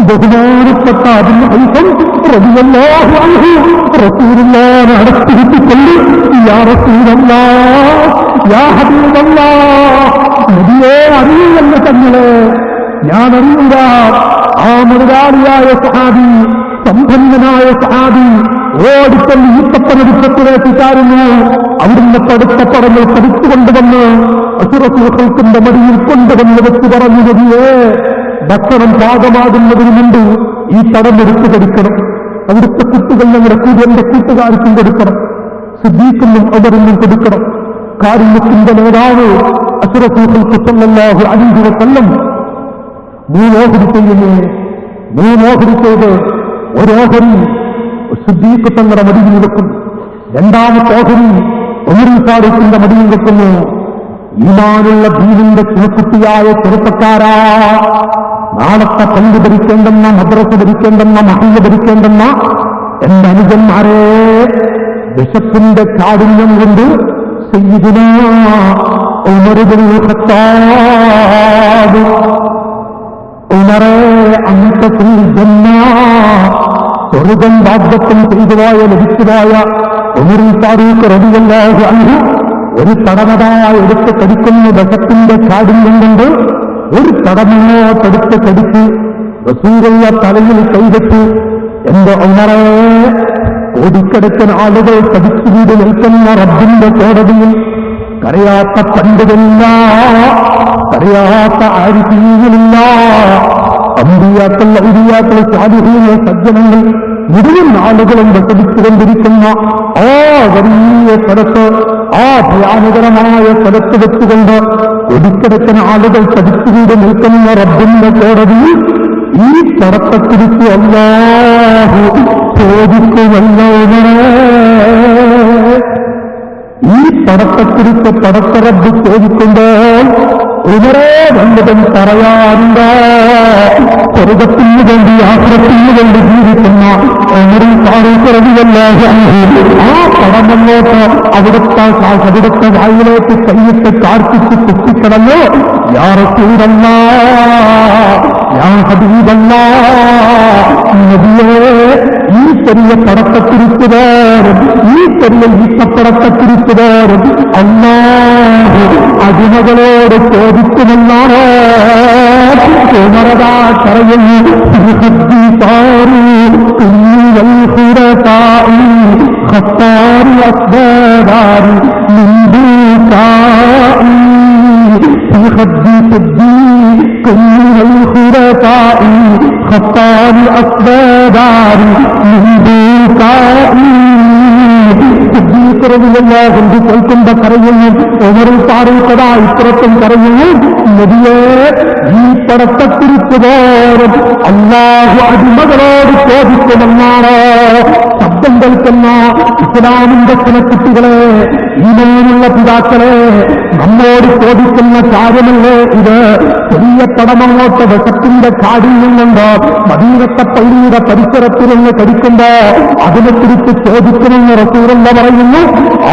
ബഹുമാനപ്പെട്ട അബൂൽ ഹൈസം റളിയല്ലാഹു അൻഹു റസൂലുള്ളാഹിനെ അടുത്തിരുത്തിക്കൊണ്ട് യാ റസൂലല്ലാഹ്, യാ ഹബീബല്ലാഹ്, നബിയേ അറിയില്ലെന്ന് തങ്ങളെ, ഞാൻ അറിയില്ല. ആ മുതലാളിയായ സഹാബി, സമ്പന്നനായ സഹാബി ഓടിച്ചെന്ന് ഈത്തപ്പനടുപ്പത്തിലേക്ക് ചാരുന്നു. അവിടുന്ന് തടുത്ത പടങ്ങൾ പഠിച്ചുകൊണ്ടുവന്ന് അസുറസുഹൃത്തിന്റെ മടിയിൽ കൊണ്ടുവന്ന് വെച്ച് പറഞ്ഞു, നബിയേ ഭക്ഷണം പാകമാകുന്നതിന് മുമ്പ് ഈ തടമെടുത്ത് കൊടുക്കണം. അവിടുത്തെ കുട്ടികൾ ഞങ്ങളുടെ എന്റെ കൂട്ടുകാർക്കും കൊടുക്കണം, സിദ്ദീഖിനും അവരിനും കൊടുക്കണം. കാരുണ്യത്തിന്റെ നേതാവ് അസുറസുഹൃത്ത് സല്ലല്ലാഹു അലൈഹി വസല്ലം മൂന്നോഹരി ചെയ്യുന്നു. മൂന്നോഹരി ചെയ്ത് ഒരോഹരി സിദ്ദീഖ് തങ്ങളുടെ മടിയിൽ വെക്കുന്നു, രണ്ടാമത്തെ ഓഹരി ഉമർ ഫാറൂഖിന്റെ മടിയിൽ വെക്കുന്നു. ഈമാനുള്ള ദീനിന്റെ കുലക്കുട്ടിയായ ചെറുപ്പക്കാരാ, നാളത്തെ പങ്ക് ഭരിക്കേണ്ടെന്ന, മദ്രസ ഭരിക്കേണ്ടെന്ന, മഹല്ല് ഭരിക്കേണ്ടെന്ന എന്റെ അനുജന്മാരെ, വിശപ്പിന്റെ കാഠിന്യം കൊണ്ട് സയ്യിദുനാ ഉമർ ഇബ്നുൽ ഖത്താബ്, ഉമറേ അൻത ഫിൽ ജന്ന, സ്വർഗം വാഗ്ദത്തം ചെയ്തുപോയ ലഭിച്ചുപോയ ഉമർ ഫാറൂഖ് റളിയല്ലാഹു അൻഹു ഒരു തടമതാ എടുത്ത് കടിക്കുന്ന വിശപ്പിന്റെ കാഠിന്യം കൊണ്ട് ഒരു തടമോട്ടെടുത്ത് കടിച്ച് റസൂലുള്ള തലയിൽ കൈവച്ചു. എന്റെ ഉമറേ, കോടിക്കണക്കിന് ആളുകൾ കടിച്ചുകൂടി നിൽക്കുന്ന റബ്ബിന്റെ കോടതിയിൽ കരയാത്ത പണ്ഡിതനില്ല, കരയാത്ത ആരിഫീനില്ല. അമ്പിയാക്കൾ, ഔലിയാക്കൾ, സാലിഹീങ്ങൾ, സജ്ജനങ്ങൾ മുഴുവൻ ആളുകളും വിഷമിച്ചുകൊണ്ടിരിക്കുന്ന ആ വലിയ സ്ഥലത്ത്, ആ ഭയാനകരമായ സ്ഥലത്ത് വെച്ചുകൊണ്ട് ഒടുക്കടക്കന ആളുകൾ ചതിച്ചുകൂടി നിൽക്കുന്ന റബ്ബിന്റെ കോടതിയിൽ ഈ പടത്തെക്കുറിച്ച് അല്ലാഹു ചോദിക്കുമല്ലോ. ഈ പടത്തെക്കുറിച്ച് പടത്ത റബ്ബ് ചോദിക്കുമ്പോൾ ഉമറേ വല്ലതും പറയാറുണ്ട്. സ്വർഗത്തിന് വേണ്ടി, ആഖിറത്തിന് വേണ്ടി ജീവിക്കുന്ന ഉമർ ഫാറൂഖ് റളിയല്ലാഹു അൻഹു ആ പടമങ്ങോട്ട് അവിടുത്തെ വായിലേക്ക് കൈയിട്ട് കാർത്തിച്ച് കുത്തിക്കിടന്നു. യാ റസൂലല്ലാഹ്, യാ ഹബീബല്ലാഹ്, നബിയേ ഈ ചെറിയ പടത്തെക്കുറിച്ച് വേറും, ഈ ചെറിയ ഈത്തപ്പടത്തെക്കുറിച്ച് വേറും അല്ലാഹു അടിമകളോട് ചോദിക്കുമെന്നാണ് ഉമറതാ പറയുന്നു. ഖത്താരി الأسباب من بكائي في خدي صديق من الخلفاء خطان الأسباب من بكائي കൊണ്ട് കേൾക്കുമ്പോ കരയുന്നു. ഉമറുൽ ഫാറൂഖ് ഇപ്പുറത്തും കരയുന്നു. നബിയേ, ഈ പടത്തക്കുറിച്ച് പോലും അല്ലാഹു അടിമകളോട് ചോദിക്കുമെന്നാണ്. ശബ്ദം കേൾക്കുന്ന ഇസ്ലാമിന്റെ ചില കുട്ടികളെ, ഈമാനുള്ള പിതാക്കളെ, നമ്മോട് ചോദിക്കുന്ന കാര്യമല്ലേ ഇത്? ചെറിയ പടമങ്ങോട്ട് വിഷത്തിന്റെ കാഠിന്യം കൊണ്ട് മദീനത്തെ പള്ളിയുടെ പരിസരത്തിൽ നിന്ന് കടിക്കുമ്പോ അതിനെക്കുറിച്ച് ചോദിക്കുമെന്ന് റസൂലുള്ള പറയുന്നു.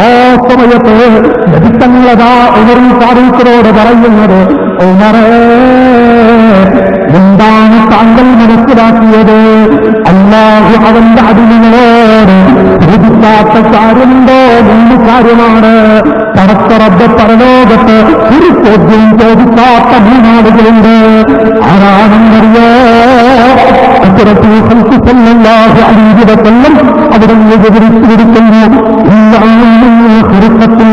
ആ സമയത്ത് ലഭിത്തങ്ങളതാ ഉമറുൽ ഫാറൂഖിനോട് പറയുന്നത്, ഉമറേ, എന്താണ് താങ്കൾ മനസ്സിലാക്കിയത്? അല്ലാഹു അവന്റെ അടിമകളോട് ചോദിക്കാത്ത കാര്യമുണ്ടോ? 3 കാര്യമാണ്. പടച്ച റബ്ബ് പരലോകത്ത് ഒരു ചോദ്യം ചോദിക്കാത്ത 3 ആളുകളുണ്ട്. ആരാണെന്നറിയോ? അവിടെ വിവരിച്ചു കൊടുക്കുന്നു. ഹൃദത്തിൽ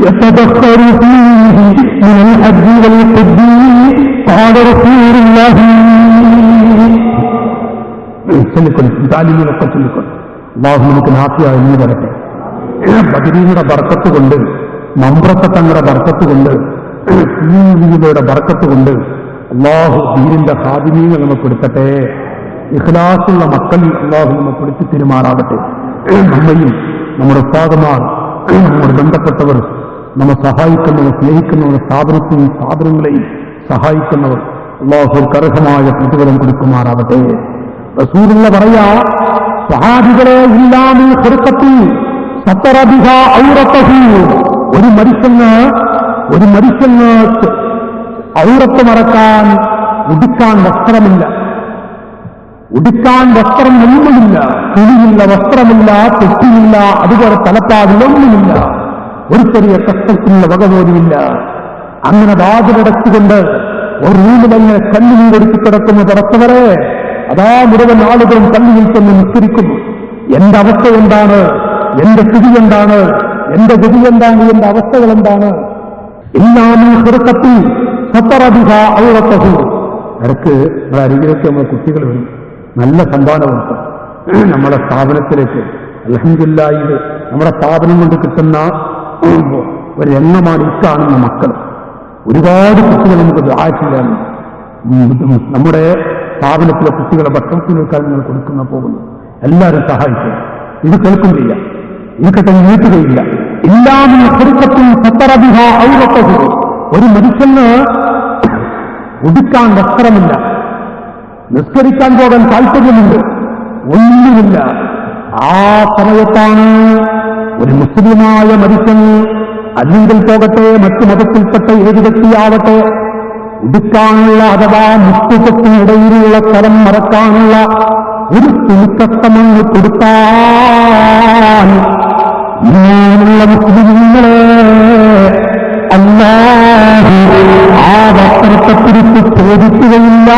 يتبخر فيه من الحج والقدي قال رسول الله ചൊല്ലിക്കൊള്ളു. അല്ലാഹു നമുക്ക് നാഫിയായി എന്ന് വരട്ടെ. ബദരീയുടെ ബർക്കത്ത് കൊണ്ട്, മമ്പ്രത്തെ തങ്ങളുടെ ബർക്കത്ത് കൊണ്ട്, യുടെ ബർക്കത്ത് കൊണ്ട് അല്ലാഹു ദീനിന്റെ ഖാദിമീങ്ങൾ നമുക്ക് എടുക്കട്ടെ. ഇഖ്ലാസുള്ള മക്കളിൽ അല്ലാഹു നമുക്ക് എടുത്തു തിരുമാറാകട്ടെ. നമ്മയും നമ്മുടെ ഉസ്താദുമാർ, നമ്മുടെ ബന്ധപ്പെട്ടവർ, നമ്മെ സഹായിക്കുന്നവർ, സ്നേഹിക്കുന്നവർ, സ്ഥാപനത്തെയും സ്ഥാപനങ്ങളെയും സഹായിക്കുന്നവർ അല്ലാഹുവിற்கு അർഹമായ പ്രതിഫലം കൊടുക്കുമാറാകട്ടെ. റസൂലുള്ള പറയാ, സഹാബികളെ ഇല്ലാമി ഖിർഖത്തിൽ സതറബിഹ ഔറതഹു. ഒരു മനുഷ്യന് ഔറത്ത് മറക്കാൻ ഉടുക്കാൻ വസ്ത്രമില്ല, ഉടുക്കാൻ വസ്ത്രം ഒന്നുമില്ല, തുണിയില്ല, വസ്ത്രമില്ല, തൊട്ടിയില്ല, അതുപോലെ തലപ്പാടിലൊന്നുമില്ല, ഒരു ചെറിയ കഷ്ടത്തിനുള്ള വക പോലുമില്ല. അങ്ങനെ വാതിലടച്ചുകൊണ്ട് ഒരു റൂമിൽ തന്നെ കല്ലിൽ കൊടുത്തു കിടക്കുന്ന പടച്ചവരെ, അതാ മുഴുവൻ ആളുകളും കല്ലിൽ തന്നെ നിസ്കരിക്കുന്നു. എന്റെ അവസ്ഥ എന്താണ്? എന്റെ സ്ഥിതി എന്താണ്? എന്റെ ഗതി എന്താണ്? എന്റെ അവസ്ഥകൾ എന്താണ്? ഇല്ലാമീ ഖിർഖത്തിൽ സതറബിഹ ഔറതഹു. ഇടയ്ക്ക് നമ്മുടെ അരികിലൊക്കെ നമ്മുടെ കുട്ടികൾ വരും, നല്ല സംഭാവന കൊടുക്കും നമ്മുടെ സ്ഥാപനത്തിലേക്ക്. അൽഹംദുലില്ലാഹ്, ഇത് നമ്മുടെ സ്ഥാപനം കൊണ്ട് കിട്ടുന്ന ഒരു എണ്ണമാണ് ഈ കാണുന്ന മക്കൾ. ഒരുപാട് കുട്ടികൾ നമുക്ക് ദുആയിലാണ് നമ്മുടെ സ്ഥാപനത്തിലെ കുട്ടികളെ ഭക്ഷണത്തിനേക്കാൾ നിങ്ങൾ കൊടുക്കുന്ന പോകുന്നു. എല്ലാവരും സഹായിക്കും. ഇത് കേൾക്കുന്നില്ല, എനിക്കട്ടെ നീട്ടുകയില്ല. ഇല്ലാമീ ഖിർഖത്തിൽ സതറബിഹ ഔറതഹു. ഒരു മനുഷ്യന് ഉടുക്കാൻ വസ്ത്രമില്ല, നിസ്കരിക്കാൻ പോകാൻ താല്പര്യമുണ്ട്, ഒന്നുമില്ല. ആ സമയത്താണ് ഒരു മുസ്ലിമായ മനുഷ്യൻ, അല്ലെങ്കിൽ പോകട്ടെ മറ്റു മതത്തിൽപ്പെട്ട ഏത് വ്യക്തിയാവട്ടെ, ഉടുക്കാനുള്ള അഥവാ മുസ്തുക്കത്തിനിടയിലുള്ള സ്ഥലം മറക്കാനുള്ള ഒരു തുണിക്കഷ്ടമങ്ങ് കൊടുത്താൽ ഇങ്ങനെയുള്ള മുസ്ലിങ്ങളെ അല്ലാഹു ആ വസ്ത്രത്തെക്കുറിച്ച് ചോദിക്കുകയില്ല.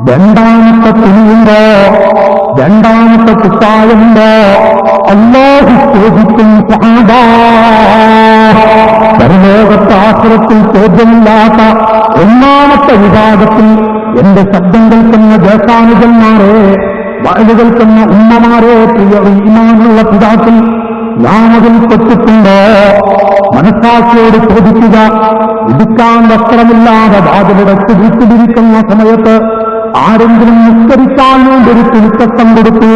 രണ്ടാമത്തെ തുണിയുണ്ടോ, രണ്ടാമത്തെ കുപ്പായമുണ്ടോ, അല്ലാഹു ചോദിക്കും. സഹാബാ, പരലോകത്തെ ആഖിറത്തിൽ ചോദ്യമില്ലാത്ത ഒന്നാമത്തെ വിഭാഗത്തിൽ എന്റെ ശബ്ദം കേൾക്കുന്ന ദേശാനുജന്മാരെ, വയല് കേൾക്കുന്ന ഉമ്മമാരെ, പ്രിയ ഈമാനുള്ള പിതാക്കൾ, നാം അതിൽ പെട്ടിട്ടുണ്ടോ? മനസ്സാക്ഷിയോട് ചോദിക്കുക. ഇടുക്കാൻ വസ്ത്രമില്ലാതെ വാതിലടച്ച് വീട്ടിലിരിക്കുന്ന സമയത്ത് ആരെങ്കിലും നിസ്കരിക്കാൻ വേണ്ടി ഒരു തുണിക്കഷ്ടം കൊടുത്തു.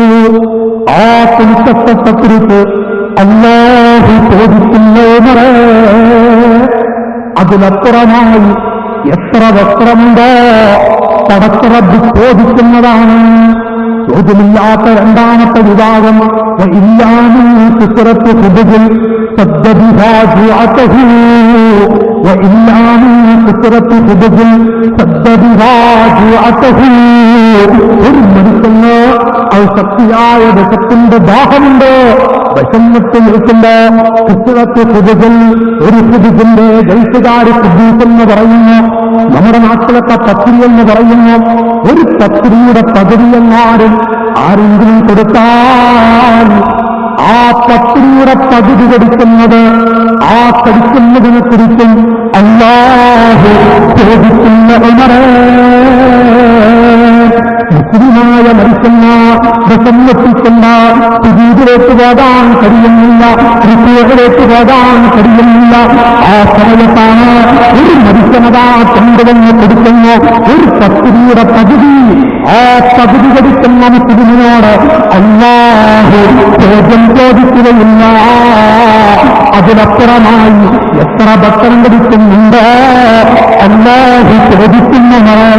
ആ തുണിക്കഷ്ടത്തെക്കുറിച്ച് അല്ലാഹു ചോദിക്കുന്നേ. അതിലപ്പുറമായി എത്ര വസ്ത്രമുണ്ടോ പടച്ചറബ് ചോദിക്കുന്നതാണ്. ചോദ്യമില്ലാത്ത രണ്ടാമത്തെ വിഭാഗം ഒരു മനുഷ്യന് അത് ശക്തിയായ വിശപ്പിന്റെ ദാഹമുണ്ട്. വിശന്നിട്ട് നിൽക്കുമ്പോ കുത്തിറത്ത് പുതുകൾ ഒരു പുതുകിന്റെ ജയിച്ചുകാരി കുദ്ദീസെന്ന് പറയുന്നു. നമ്മുടെ നാട്ടിലൊക്കെ പത്തിരി എന്ന് പറയുന്നു. ഒരു പത്തിരിയുടെ പകുതിയെങ്ങാരും ആരെങ്കിലും കൊടുത്താൽ ആ പത്തിരിയുടെ പകുതി കൊടുക്കുന്നത് ആ കടിക്കുന്നതിനെ കുറിച്ചും അല്ലാഹു ചോദിക്കുന്ന ഉമറേ. മുസ്ലിമായ മനുഷ്യന്മാർ വിഷമിപ്പിക്കുന്ന സുജൂദിലേക്ക് പോകാൻ കഴിയുന്നില്ല, ഋഷിയിലേക്ക് പോകാൻ കഴിയുന്നില്ല. ആ സമയത്താണ് ഒരു മനുഷ്യനതാ കൊണ്ടുവന്ന് കൊടുക്കുന്ന ഒരു പത്തിരിയുടെ പകുതി. ആ പകുതി കൊടുക്കുന്ന മുസ്ലിമിനോട് അല്ലാഹു ചോദ്യം ചോദിക്കുകയില്ല. അതിനപ്പുറമായി എത്ര ഭക്ഷണം കൊടുക്കുന്നുണ്ട് അല്ലാഹു ചോദിക്കുന്നവരെ.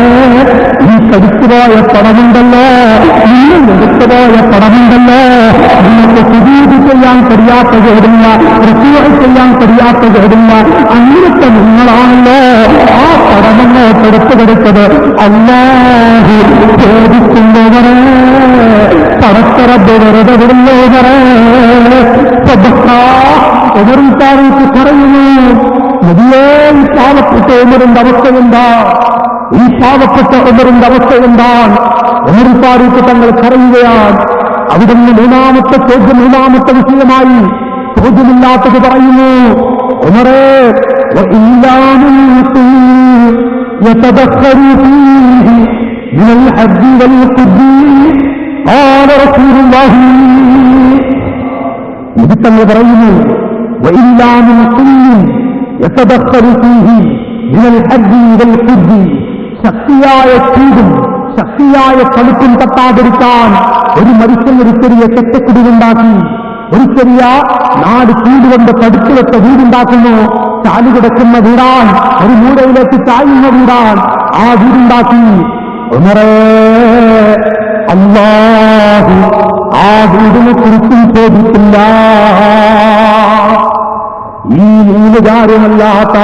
ഈ കടിച്ചുപോയ പണമുണ്ടല്ലോ, നിങ്ങൾ എടുത്തുപോയ പണമുണ്ടല്ലോ, നിങ്ങൾക്ക് സുജൂദ് ചെയ്യാൻ കഴിയാത്ത കേടില്ല, ഋഷികൾ ചെയ്യാൻ കഴിയാത്ത കേടില്ല. അങ്ങനത്തെ നിങ്ങളാണല്ലോ ആ പണമങ്ങോട്ട് എടുത്തു കൊടുത്തത്. അല്ലാഹു ചോദിക്കുന്നവരെ പടത്തറബ് വെറുതെ വിടുന്നവരെ. ഉമറുൽ ഫാറൂഖ് പറയുന്നു, നബിയേ, ഈ പാവപ്പെട്ട ഉമറിന്റെ അവസ്ഥയെന്താ? ഈ പാവപ്പെട്ട ഉമറിന്റെ അവസ്ഥയെന്താണ്? ഉമറുൽ ഫാറൂഖ് തങ്ങൾ കരയുകയാണ്. അവിടുന്ന് മൂന്നാമത്തെ ചോദ്യം, മൂന്നാമത്തെ വിഷയമായി ചോദ്യമില്ലാത്തത് പറയുന്നു. ഉമറേ, തങ്ങൾ പറയുന്നു, ശക്തിയായ ചൂടും ശക്തിയായ തണുപ്പും തട്ടാതിരിക്കാൻ ഒരു മനുഷ്യൻ ഒരു ചെറിയ ചെറ്റക്കുടിലുണ്ടാക്കി, ഒരു ചെറിയ നാട് ചൂടുകൊണ്ട് തടുത്തു വെച്ച വീടുണ്ടാക്കുന്നു. ചാലു കിടക്കുന്ന വീടാൻ, ഒരു മൂലയിലേക്ക് ചായുന്ന വീടാൻ ആ വീടുണ്ടാക്കി. ഉമറേ, അല്ലാഹു ആ വീടിനെ കുറിച്ചും ചോദിച്ചില്ല. ഈ നീലുകാരമല്ലാത്ത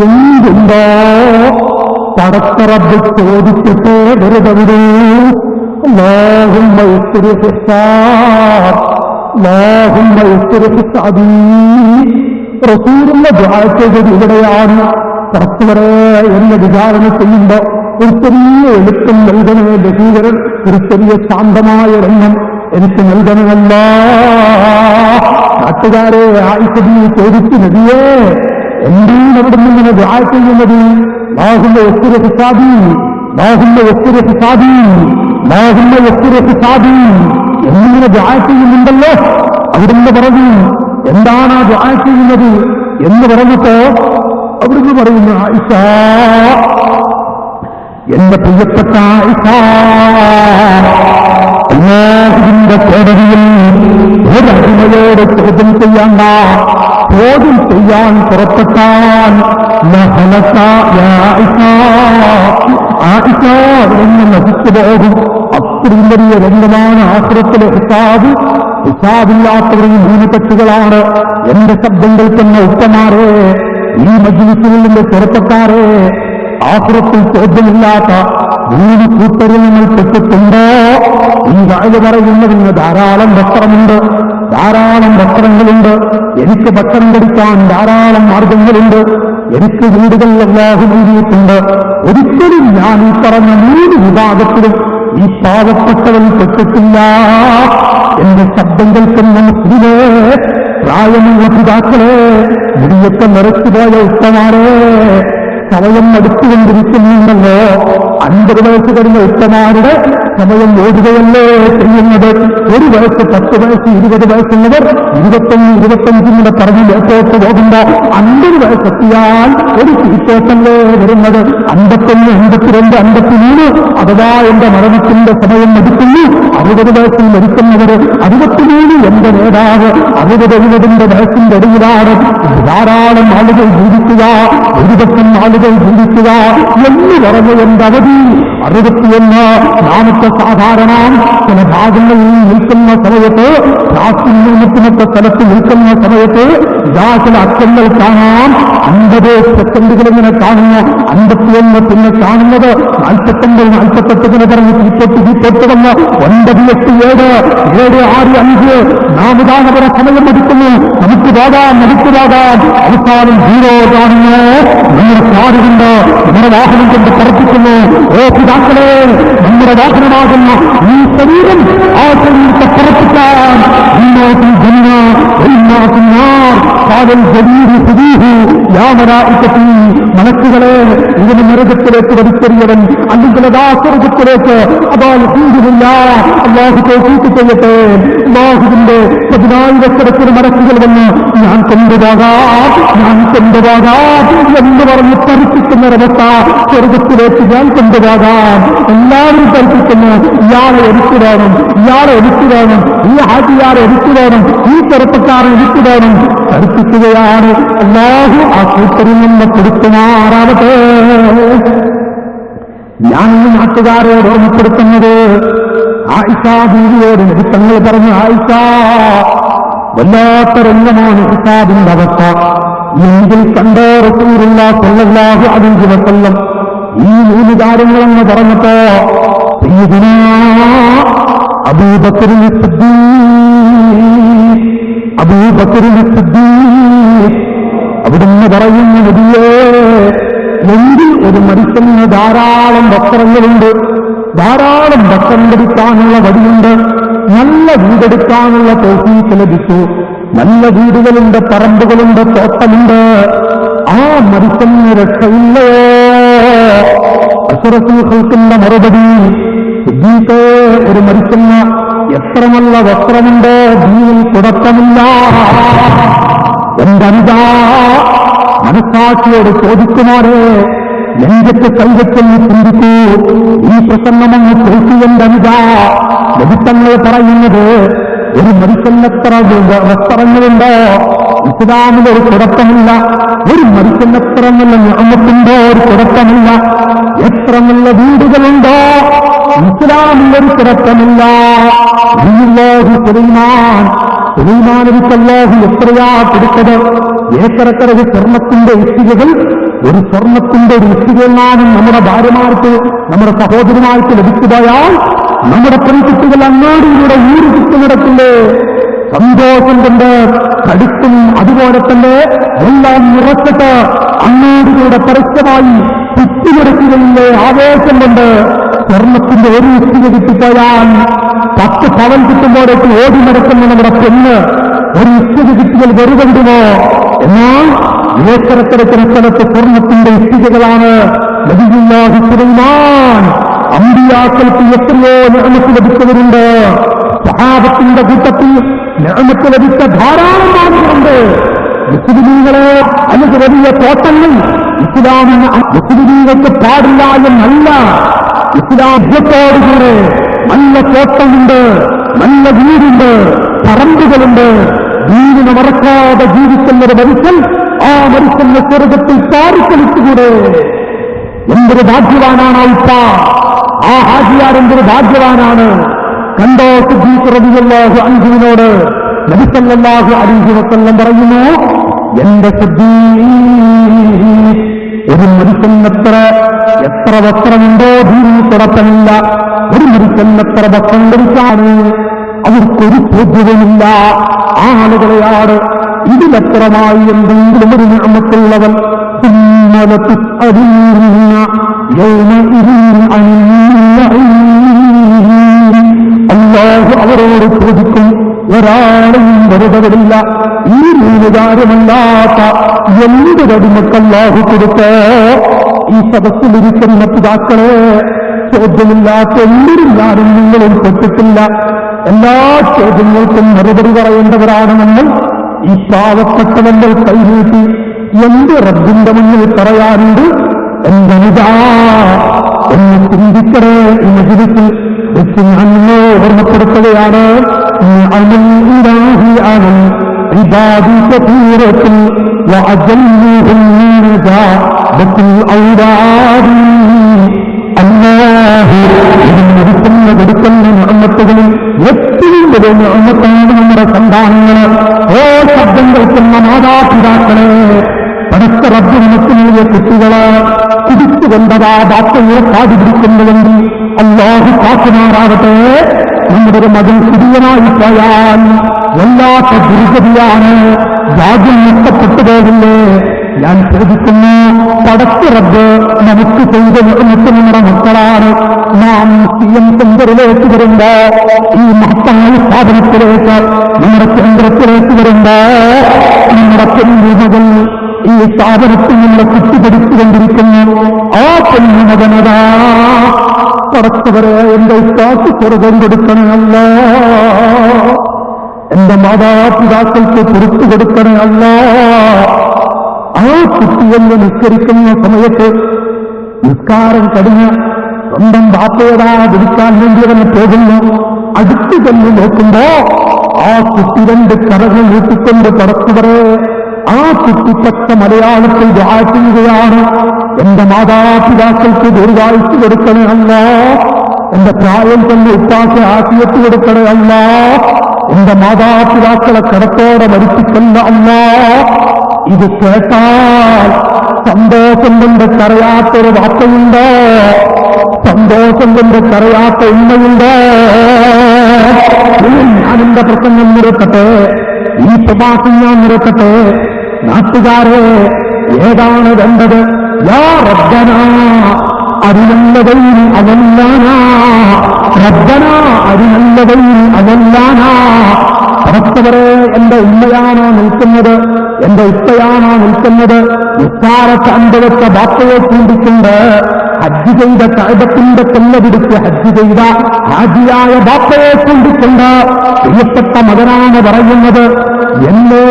എന്തുണ്ടോ പടത്തറബ് ചോദിച്ചിട്ട് വെറുതെ വിടൂ. അല്ലാഹുമ്മ യസ്തിർ ഹിസാബ്, അല്ലാഹുമ്മ യസ്തിർ ഹിസാബി. റസൂലിന്റെ ദുആ ചെയ്തത് ഇവിടെയാണ്. പുറത്തുവരെ എന്നെ വിചാരണ ചെയ്യുമ്പോ ഒരു ചെറിയ എളുപ്പം നൽകണമേ ബഷീരൻ, ഒരു ചെറിയ ശാന്തമായ രംഗം എനിക്ക് നൽകണമല്ല. നാട്ടുകാരെ ആയിഷബി ചോദിച്ചു, നബിയേ, എന്താണ് അവിടുന്ന് ഇങ്ങനെ ദുആ ചെയ്യുന്നത്? അല്ലാഹുമ്മ യസ്തിർ ഹിസാബി, അല്ലാഹുമ്മ യസ്തിർ ഹിസാബി, അല്ലാഹുമ്മ യസ്തിർ ഹിസാബി എന്നിങ്ങനെ ദുആ ചെയ്യുന്നുണ്ടല്ലോ. അവിടുന്ന് പറഞ്ഞു, എന്താണ് ആ ദുആ ചെയ്യുന്നത് എന്ന് പറഞ്ഞപ്പോ അവിടുന്ന് പറയുന്നു, ആയിഷ, എന്റെ പ്രിയപ്പെട്ട ആയിഷ, അല്ലാഹുവിന്റെ കോടതിയിൽ ഒരടിമയോട് ചോദ്യം ചെയ്യണ്ട, ചോദ്യം ചെയ്യാൻ പുറപ്പെട്ടാൽ ആയിഷ എന്ന് നശിച്ചു പോകും. അത്രയും വലിയ രംഗമാണ് ആഖിറത്തിലെ ഹിസാബ്. ഹിസാബില്ലാത്തവരിൽ 3 കക്ഷികളാണ്. എന്റെ ശബ്ദം കേൾക്കുന്ന ഉപ്പമാരെ, ഈ മജ്ലിസിൽ നിന്ന് ചെറുപ്പക്കാരെ, ആഖിറത്തിൽ ചോദ്യമില്ലാത്ത 3 കൂട്ടരിൽ നിങ്ങൾ പെട്ടിട്ടുണ്ടോ? ഈ വായു പറയുന്നതിന് ധാരാളം വസ്ത്രമുണ്ട്, ധാരാളം വസ്ത്രങ്ങളുണ്ട്, എനിക്ക് ഭക്ഷണം കഴിക്കാൻ ധാരാളം മാർഗങ്ങളുണ്ട്, എനിക്ക് വീടുകൾ അല്ലാഹു നൽകിയിട്ടുണ്ട്. ഒരിക്കലും ഞാൻ ഈ പറഞ്ഞ 3 വിഭാഗത്തിലും ഈ പാവപ്പെട്ടവൻ പെട്ടിട്ടില്ല. എന്റെ ശബ്ദം കേൾക്കുന്ന മുസ്ലിമേ, പ്രായമുള്ള പിതാക്കളെ, മുടിയൊക്കെ നിറച്ചുപോയ ഉത്തമാരെ, സമയം അടുത്തുകൊണ്ടിരിക്കുന്നുണ്ടല്ലോ. 50 വയസ്സ് കഴിഞ്ഞ ഉത്തമാരുടെ സമയം ഓടുകയല്ലേ ചെയ്യുന്നത്. 1 വയസ്സ്, 10 വയസ്സ്, 20 വയസ്സുള്ളവർ 21, 25 പറഞ്ഞ് ലേറ്റോട്ട് പോകുമ്പോ 50 വയസ്സെത്തിയാൽ ഒരു സീറ്റോട്ടല്ലേ വരുന്നത്. 51, 52, 53 അഥവാ എന്റെ മരണത്തിന്റെ സമയം എടുക്കുന്നു. 60 വയസ്സിൽ മരിക്കുന്നവർ, 63 എന്റെ നേതാവ് 60-70 വയസ്സിന്റെ ഇടയിലാണ് ധാരാളം ആളുകൾ ജീവിക്കുക, 1 ആളുകൾ ജീവിക്കുക എന്ന് പറഞ്ഞ എന്റെ അവധി 61. നാമത്തെ സാധാരണ ചില ഭാഗങ്ങളിൽ നിൽക്കുന്ന സമയത്ത്, ശാസ്ത്രമൊക്കെ സ്ഥലത്ത് നിൽക്കുന്ന സമയത്ത് ഇതാ ചില അക്കങ്ങൾ കാണാം. 50 സെക്കൻഡുകൾ ഇങ്ങനെ കാണുന്നു, 51 പിന്നെ കാണുന്നത് 49, 48 പറഞ്ഞ് തീപ്പൊട്ട് വന്ന് 9, 8, 7, 7, 6, 5 നാമദാനപര സമയം എടുക്കുന്നു. നമുക്ക് പോകാം. അവസാനം 0 കാണുന്നു. നമ്മുടെ കാറുകൊണ്ട് നമ്മുടെ വാഹനം കൊണ്ട് പ്രവർത്തിക്കുന്നു. ഓ പിതാക്കളെ, നമ്മുടെ വാഹനമാകുന്ന ഈ ശരീരം ആ ശരീരത്തെ പ്രവർത്തിക്കാൻ മലക്കുകളെ ഇതിന് നരകത്തിലേക്ക് വലിച്ചെറിയവൻ, അല്ലെങ്കിൽ അതാ സ്വർഗത്തിലേക്ക് അതാ ഹിന്ദുവില്ല. അള്ളാഹു തൗഫീഖ് ചെയ്യട്ടെ. അള്ളാഹുവിന്റെ 10,000 മലക്കുകൾ വന്ന് ഞാൻ കൊണ്ടുപോകാം എന്ന് പറഞ്ഞ് പരിപ്പിക്കുന്ന ഒരവസ്ഥ. സ്വർഗത്തിലേക്ക് ഞാൻ കൊണ്ടുപോകാം. എല്ലാവരും പരിപ്പിക്കുന്നു. ഇയാളെ എനിക്ക് വേണം, ഈ ഹാജിയാരെ എനിക്ക് വേണം, ഈ ചെറുപ്പക്കാരെ എനിക്ക് വേണം. പരിപ്പിക്കുകയാണ്. അല്ലാഹു ആ കൂട്ടരിൽ നിന്ന് കൊടുക്കുമാറാവട്ടെ. ഞാൻ ഈ നാട്ടുകാരോട് ഓർമ്മപ്പെടുത്തുന്നത് ആയിഷ ബീവിയോട് നബിത്തങ്ങൾ പറഞ്ഞു, ആയിഷ, വല്ലാത്ത രംഗമാണ് ഹിസാബിന്റെ അവസ്ഥ. എങ്കിൽ കണ്ട റസൂലുള്ളാഹി സ്വല്ലല്ലാഹു അലൈഹി വസല്ലം ഈ 3 കാര്യങ്ങളെന്ന് പറഞ്ഞപ്പോ സയ്യിദുനാ അബൂബക്കർ സിദ്ദീഖ് അവിടുന്ന് പറയുന്ന നബിയേ, എങ്കിൽ ഒരു മനുഷ്യന് ധാരാളം വസ്ത്രങ്ങളുണ്ട്, ധാരാളം വസ്ത്രം ധരിക്കാനുള്ള വഴിയുണ്ട്, നല്ല വീടെടുക്കാനുള്ള തൗഫീഖ് ലഭിച്ചു, നല്ല വീടുകളുണ്ട്, പറമ്പുകളുണ്ട്, തോട്ടമുണ്ട്. ആ മനുഷ്യന് രക്ഷയില്ലയോ? അശ്റഫുൽ ഖൽഖിന്റെ മറുപടി, സിദ്ദീഖേ, ഒരു മനുഷ്യന് എത്ര നല്ല വസ്ത്രമുണ്ട്, ദീനിൽ കുഴപ്പമില്ല. എന്റെ അനുജാ, മനസ്സാക്ഷിയോട് ചോദിക്കുമാറേ, നെഞ്ചത്ത് കൈവച്ചെന്ന് ചിന്തിക്കൂ. ഈ പ്രസംഗമങ്ങ് കേൾക്കൂ എന്റെ അനുജാ. ലഭിത്തങ്ങൾ പറയുന്നത് ഒരു മനുഷ്യനെത്ര വസ്ത്രങ്ങളുണ്ടോ ഇസ്ലാമിലൊരു കുഴപ്പമില്ല. ഒരു മനുഷ്യനെത്ര നല്ല നിഅമത്തുണ്ടോ ഒരു കുഴപ്പമില്ല. എത്ര നല്ല വീടുകളുണ്ടോ ഇസ്ലാമിലൊരു കുഴപ്പമില്ല. സുലൈമാനബിക്ക് അല്ലാഹു എത്രയാ കൊടുത്തത്? ഏക്കറക്കരവ് സ്വർണത്തിന്റെ ഇഷ്ടികകൾ. ഒരു സ്വർണത്തിന്റെ ഒരു ഇഷ്ടികയെങ്ങാനും നമ്മുടെ ഭാര്യമാർക്ക്, നമ്മുടെ സഹോദരന്മാർക്ക് ലഭിച്ചുപോയാൽ നമ്മുടെ പെൺകുട്ടികൾ അങ്ങാടിയിലൂടെ ഊരിച്ചു നടക്കില്ലേ? സന്തോഷം കൊണ്ട് കടുക്കും. അതുപോലെ തന്നെ എല്ലാം നിറച്ചിട്ട് അങ്ങാടികളുടെ പരസ്യമായി ചുറ്റിമുടക്കുകയില്ലേ? ആവേശം കൊണ്ട് സ്വർണത്തിന്റെ ഒരു ഇഷ്ടിക കിട്ടിപ്പോയാൽ 10 പവൻ കിട്ടുമ്പോഴേക്ക് ഓടി നടക്കുന്ന നമ്മുടെ പെണ്ണ് ഒരു ഇഷ്ടിക കിട്ടിയാൽ വെറുതെടുമോ? എന്നാൽ ഏക്കരക്കരക്കുന്ന സ്ഥലത്ത് സ്വർണത്തിന്റെ ഇഷ്ടികകളാണ്. നബിയുല്ലാഹി സുലൈമാൻ അമ്പിയാക്കൾക്ക് എത്രയോ നിഅമത്ത് ലഭിച്ചവരുണ്ട്. സഹാബത്തിന്റെ കൂട്ടത്തിൽ നിഅമത്ത് ലഭിച്ച ധാരാളം ആളുകളുണ്ട്. മുസ്ലിമീങ്ങളെ അല്ലെങ്കിൽ വലിയ തോട്ടങ്ങൾ ഇസ്ലാമിന് മുസ്ലിമീങ്ങൾക്ക് പാടില്ല എന്നല്ല. ഇസ്ലാമത്തോടുകൂടെ നല്ല തോട്ടമുണ്ട്, നല്ല വീടുണ്ട്, പറമ്പുകളുണ്ട്. ദീനിനെ മറക്കാതെ ജീവിക്കുന്നൊരു മനുഷ്യൻ, ആ മനുഷ്യന്റെ സ്വർഗത്തിൽ പാറിക്കളിച്ചുകൂടെ? എന്തൊരു ഭാഗ്യവാനാണ് ഉപ്പ! ആ ഹാജിയാർ എന്തൊരു ഭാഗ്യവാനാണ്! കണ്ടോ, സിദ്ദീഖ് റളിയല്ലാഹു അൻഹുവിനോട് നബി സല്ലല്ലാഹു അലൈഹി വസല്ലം പറയുന്നു, എന്റെ സിദ്ദീഖ്, ഒരു മനുഷ്യനെത്ര എത്ര വസ്ത്രമുണ്ടോ ദീനിൽ കുഴപ്പമില്ല. ഒരു മനുഷ്യനെത്ര വസ്ത്രം ധരിച്ചാണ് അവർക്കൊരു ചോദ്യവുമില്ല. ആളുകളെയാണ് ഇതിലത്രമായി എന്തെങ്കിലും ഒരു നിഅമത്തുള്ളവൻ അല്ലാഹു അവരോട് ചോദിക്കും. ഒരാളെയും വെറുതെവിടില്ല. ഈ 3 കാര്യമല്ലാത്ത എന്തൊരടിമക്കല്ലാഹു കൊടുത്ത് ഈ സദസ്സിലിരിക്കുന്ന പിതാക്കളെ, ചോദ്യമില്ലാത്ത എന്തിനും ഞാനും നിങ്ങളിൽ പെട്ടിട്ടില്ല. എല്ലാ ചോദ്യങ്ങൾക്കും മറുപടി പറയേണ്ടവരാണ് നമ്മൾ. ഈ പാവപ്പെട്ടവന്റെ കൈനീട്ടി എന്ത് റബ്ബിന്റെ മുന്നിൽ പറയാനുണ്ട്? എന്തനുജാ, എന്ന് ചിന്തിക്കണേ. ഈ മജ്‌ലിസിൽ വെച്ച് ഞാൻ നിന്നെ ഓർമ്മപ്പെടുത്തുകയാണ്. കൊടുക്കുന്ന നിഅമത്തുകളിൽ ഏറ്റവും വലിയ നിഅമത്താണ് നമ്മുടെ സന്താനങ്ങള്. ഓ ശബ്ദം കേൾക്കുന്ന മാതാപിതാക്കളെ, പരസ്പ റബ്ബ് നമുക്ക് നൽകിയ കുട്ടികള് കുടിച്ചുകൊണ്ടതാ ബാപ്പയെ പാടി പിടിക്കുന്നുവെങ്കിൽ അല്ലാഹു കാക്കുമാറാവട്ടെ. നമ്മുടെ ഒരു മകൻ കുടിയനായി പോയാൽ വല്ലാത്ത ദുർഗതിയാണ്. ഭാഗ്യം നഷ്ടപ്പെട്ടു പോകില്ലേ? ഞാൻ ചോദിക്കുന്നു, പടച്ച റബ്ബ് നമുക്ക് ചെയ്ത നിർമ്മിച്ച് നമ്മുടെ മക്കളാണ്. നാം CM സെന്ററിലേക്ക് വരുമ്പോ, ഈ മഹത്തായ സ്ഥാപനത്തിലേക്ക്, നമ്മുടെ കേന്ദ്രത്തിലേക്ക് വരുമ്പോ, നമ്മുടെ പെൺമകൾ ഈ സ്ഥാപനത്തിൽ നമ്മളെ കുത്തിപിടിച്ചുകൊണ്ടിരിക്കുന്നു. ആ പെൺമകനതാ പടച്ചവരെ എന്റെ ഉപ്പാക്ക് സ്വർഗം കൊടുക്കണമല്ല, എന്റെ മാതാപിതാക്കൾക്ക് പുറത്തു കൊടുക്കണമല്ല. ആ കുട്ടിയെന്ന് നിസ്കരിക്കുന്ന സമയത്ത് നിസ്കാരം കഴിഞ്ഞ് സ്വന്തം ബാപ്പയതാ വിളിക്കാൻ വേണ്ടി അവന് പോകുന്നു. അടുത്തു തന്നെ നോക്കുമ്പോ ആ കുട്ടി 2 കരങ്ങൾ നീട്ടിക്കൊണ്ട് പടച്ചവരെ ആ കുട്ടി പച്ച മലയാളത്തിൽ ദുആ ചെയ്യുകയാണ്. എന്റെ മാതാപിതാക്കൾക്ക് ദീർഘായുസ്സ് കൊടുക്കണേ അല്ല, എന്റെ പ്രായം തന്നെ ഉപ്പാക്ക് ആഫിയത്ത് കൊടുക്കണേ അല്ല, എന്റെ മാതാപിതാക്കളെ കടത്തോടെ മരിപ്പിക്കല്ല അല്ല. ഇത് കേട്ടാൽ സന്തോഷം കൊണ്ട് കരയാത്തൊരു വാർത്തയുണ്ട്, സന്തോഷം കൊണ്ട് കരയാത്ത ഉമ്മയുണ്ട്. ഞാനെന്റെ പ്രസംഗം നിരക്കട്ടെ, ഈ പ്രഭാഷം ഞാൻ നിരക്കട്ടെ. നാട്ടുകാരെ, ഏതാണ് വേണ്ടത്? യാ റബ്ബന അരിനല്ലവയിൽ അവല്ലാനാ, റബ്ബന അരിനല്ലവയിൽ അവല്ലാനാ. പടച്ചവരെ, എന്റെ ഉമ്മയാണോ നിൽക്കുന്നത്, എന്റെ ഉപ്പയാണോ നിൽക്കുന്നത്? നിസ്സാരത്തെ അനുഭവത്തെ ബാപ്പയെ ചൂണ്ടിക്കൊണ്ട് ഹജ്ജ് ചെയ്ത കഅബത്തിന്റെ കൊല്ല പിടിച്ച് ഹജ്ജ് ചെയ്ത ഹാജിയായ ബാപ്പയെ ചൂണ്ടിക്കൊണ്ട് പ്രിയപ്പെട്ട മകനാണ് പറയുന്നത്, എന്നെ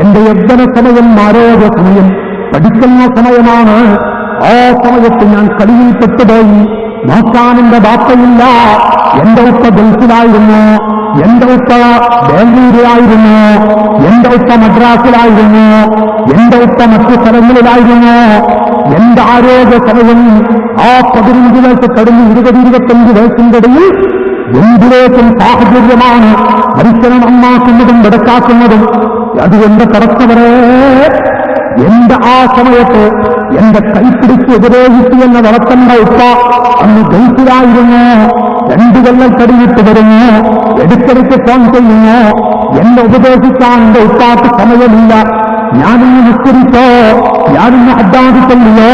എന്റെ യജ്ഞന സമയം ആരോഗ്യ സമയം പഠിക്കുന്ന സമയമാണ്. ആ സമയത്ത് ഞാൻ കളിയിൽപ്പെട്ടുപോയി. നോക്കാൻ എന്റെ ബാപ്പയില്ല. എന്റെ ഉപ്പ ഗൾഫിലായിരുന്നു, എന്റെ ഉപ്പ ബാംഗ്ലൂരിലായിരുന്നു, എന്റെ ഉപ്പ മദ്രാസിലായിരുന്നു, എന്റെ ഉപ്പ മറ്റു സ്ഥലങ്ങളിലായിരുന്നു. എന്റെ ആരോഗ്യ സമയം ആ 15 വയസ്സ് കഴിഞ്ഞ് 20-25 വയസ്സിന്റെ ഇടയിൽ എന്തിലേക്കും സാഹചര്യമാണ് മനുഷ്യനെ നന്നാക്കുന്നതും വെടക്കാക്കുന്നതും. അത് എന്റെ കടച്ചവരെ, എന്റെ ആ സമയത്ത് എന്റെ കൈപ്പിടിച്ച് ഉപദേശിച്ചു എന്ന വളർത്തേണ്ട ഉപ്പ അന്ന് ഗൾഫിലായിരുന്നു. 2 കൊല്ലം കഴിഞ്ഞിട്ട് വരുന്നു, എടുക്കടിക്ക് ഫോൺ ചെയ്യുന്നു. എന്നെ ഉപദേശിക്കാൻ എന്റെ ഉപ്പാക്ക് സമയമില്ല. ഞാനിന്ന് നിസ്കരിച്ചോ, ഞാനിന്ന് അഡ്ഡാദിക്കല്ലോ,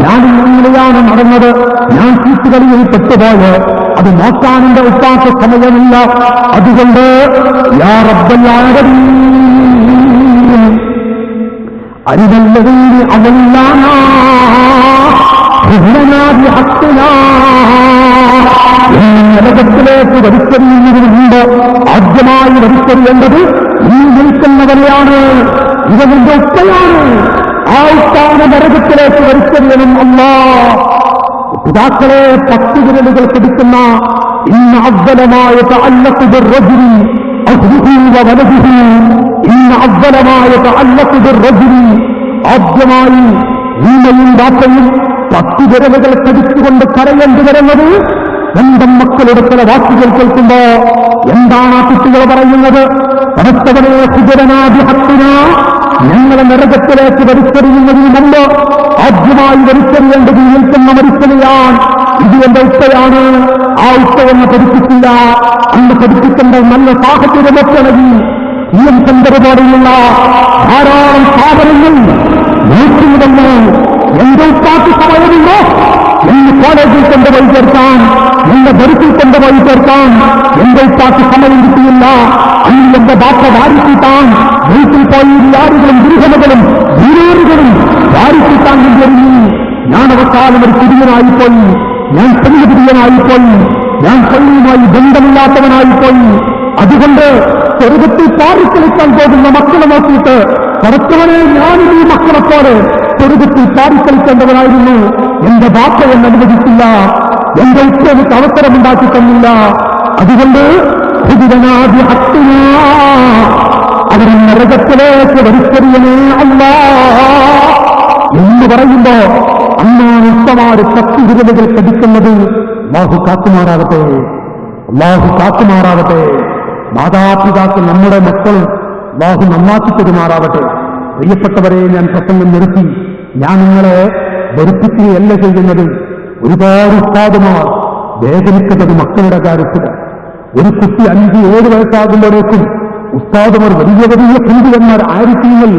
ഞാനിന്ന് ഇങ്ങനെയാണ് നടന്നത്, ഞാൻ ചീട്ടുകളിൽ പെട്ടുപോയോ, അത് നോക്കാൻ എന്റെ ഉപ്പാക്ക് സമയമില്ല. അതുകൊണ്ട് യാ റബ്ബൽ ആലമീൻ അരിനല്ലവയിൽ അവല്ലാനാ നരകത്തിലേക്ക് വലിച്ചെറിയുന്നതിന് മുമ്പ് ആദ്യമായി വലിച്ചെറിയേണ്ടത് ഈ നിൽക്കുന്നവരെയാണ്. ഇവന്റെ ഉപ്പയാണ്. ആ ഉപ്പാന നരകത്തിലേക്ക് വലിച്ചെറിയണം. അല്ലാ, പിതാക്കളെ 10 വിരലുകൾ പിടിക്കുന്ന ഇന്ന അവ്വലമായ തഅല്ലഖു ബിർറജുലി അഹ്ലുഹു വവലദുഹു, ഇന്ന അവ്വലമായ തഅല്ലഖു ബിർറജുലി, ആദ്യമായി ഉമ്മയും ബാപ്പയും 10 വിരലുകൾ പിടിച്ചുകൊണ്ട് കരയേണ്ടി വരുന്നത് സ്വന്തം മക്കളുടെ ചില വാക്കുകൾ കേൾക്കുമ്പോ എന്താണ് ആ കുട്ടികൾ പറയുന്നത്? പരസ്പരനെ സുജരനാഭിഹത്തിന, ഞങ്ങളെ നരകത്തിലേക്ക് വലിച്ചെറിയുന്നതിന് മുമ്പ് ആദ്യമായി വലിച്ചെറിയേണ്ടത് നിൽക്കുന്ന മനുഷ്യനെയാൻ. ഇത് എന്റെ ഉപ്പയാണ്. ആ ഉപ്പയെന്ന് പഠിപ്പിച്ചില്ല. അന്ന് പഠിപ്പിക്കേണ്ട നല്ല സാഹചര്യമൊക്കെയാണെങ്കിൽ CM സെന്റർ പോലെയുള്ള ധാരാളം സ്ഥാപനങ്ങൾ നോക്കിയതല്ലോ. എന്റെ ഉപ്പാക്ക് സമയമില്ലോ എന്ന് കോളേജിൽ കൊണ്ടുപോയി ചേർക്കാൻ, എന്റെ ദരിദ്രത്തിൽ കൊണ്ടുപോയി ചേർക്കാൻ എന്റെ ഉപ്പാക്ക് സമയം കിട്ടിയില്ല. അന്ന് എന്റെ ബാപ്പ വാരിക്കൂട്ടാൻ വീട്ടിൽ പോയി യാറുകളും ദുർഘടകളും ദൂരേറുകളും വാരിക്കൂട്ടാൻ വേണ്ടി ഞാൻ അവസാനം ഒരു കുടിയനായിപ്പോയി, ഞാൻ പെണ്ണുപിടിയനായിപ്പോയി, ഞാൻ പള്ളിയുമായി ബന്ധമില്ലാത്തവനായിപ്പോയി. അതുകൊണ്ട് ചെറുപ്പത്തിൽ പാറിക്കളിക്കാൻ പോകുന്ന മക്കളെ നോക്കിയിട്ട് പടച്ചവനെ, ഞാനും ഈ മക്കളെപ്പോലെ സ്വർഗത്തിൽ പാടിക്കളിക്കേണ്ടവനായിരുന്നു. എന്റെ ബാപ്പ എന്ന് അനുവദിച്ചില്ല, എന്റെ ഉച്ചയ്ക്ക് അവസരമുണ്ടാക്കി തന്നില്ല. അതുകൊണ്ട് അവരെ നരകത്തിലേക്ക് വലിച്ചെറിയണേ അല്ലാ എന്ന് പറയുമ്പോ അന്നാണ് ഉത്തമാര് ശക്തിവിരലുകൾ കടിക്കുന്നത്. അല്ലാഹു കാത്തുമാറാവട്ടെ, അല്ലാഹു കാത്തുമാറാവട്ടെ. മാതാപിതാക്കൾ നമ്മുടെ മക്കളും അല്ലാഹു നന്നാക്കി പെരുമാറാവട്ടെ. പ്രിയപ്പെട്ടവരെ, ഞാൻ പ്രസംഗം നിർത്തി. ഞാൻ നിങ്ങളെ വെറുപ്പിക്കുകയല്ല ചെയ്യുന്നത്. ഒരുപാട് ഉസ്താദുമാർ വേദനിക്കുന്നത് മക്കളുടെ കാര്യത്തിൽ. ഒരു കുട്ടി 5-7 വയസ്സാകുമ്പോഴേക്കും ഉസ്താദുമാർ വലിയ വലിയ പണ്ഡിതന്മാർ ആയിരിക്കുങ്ങൾ,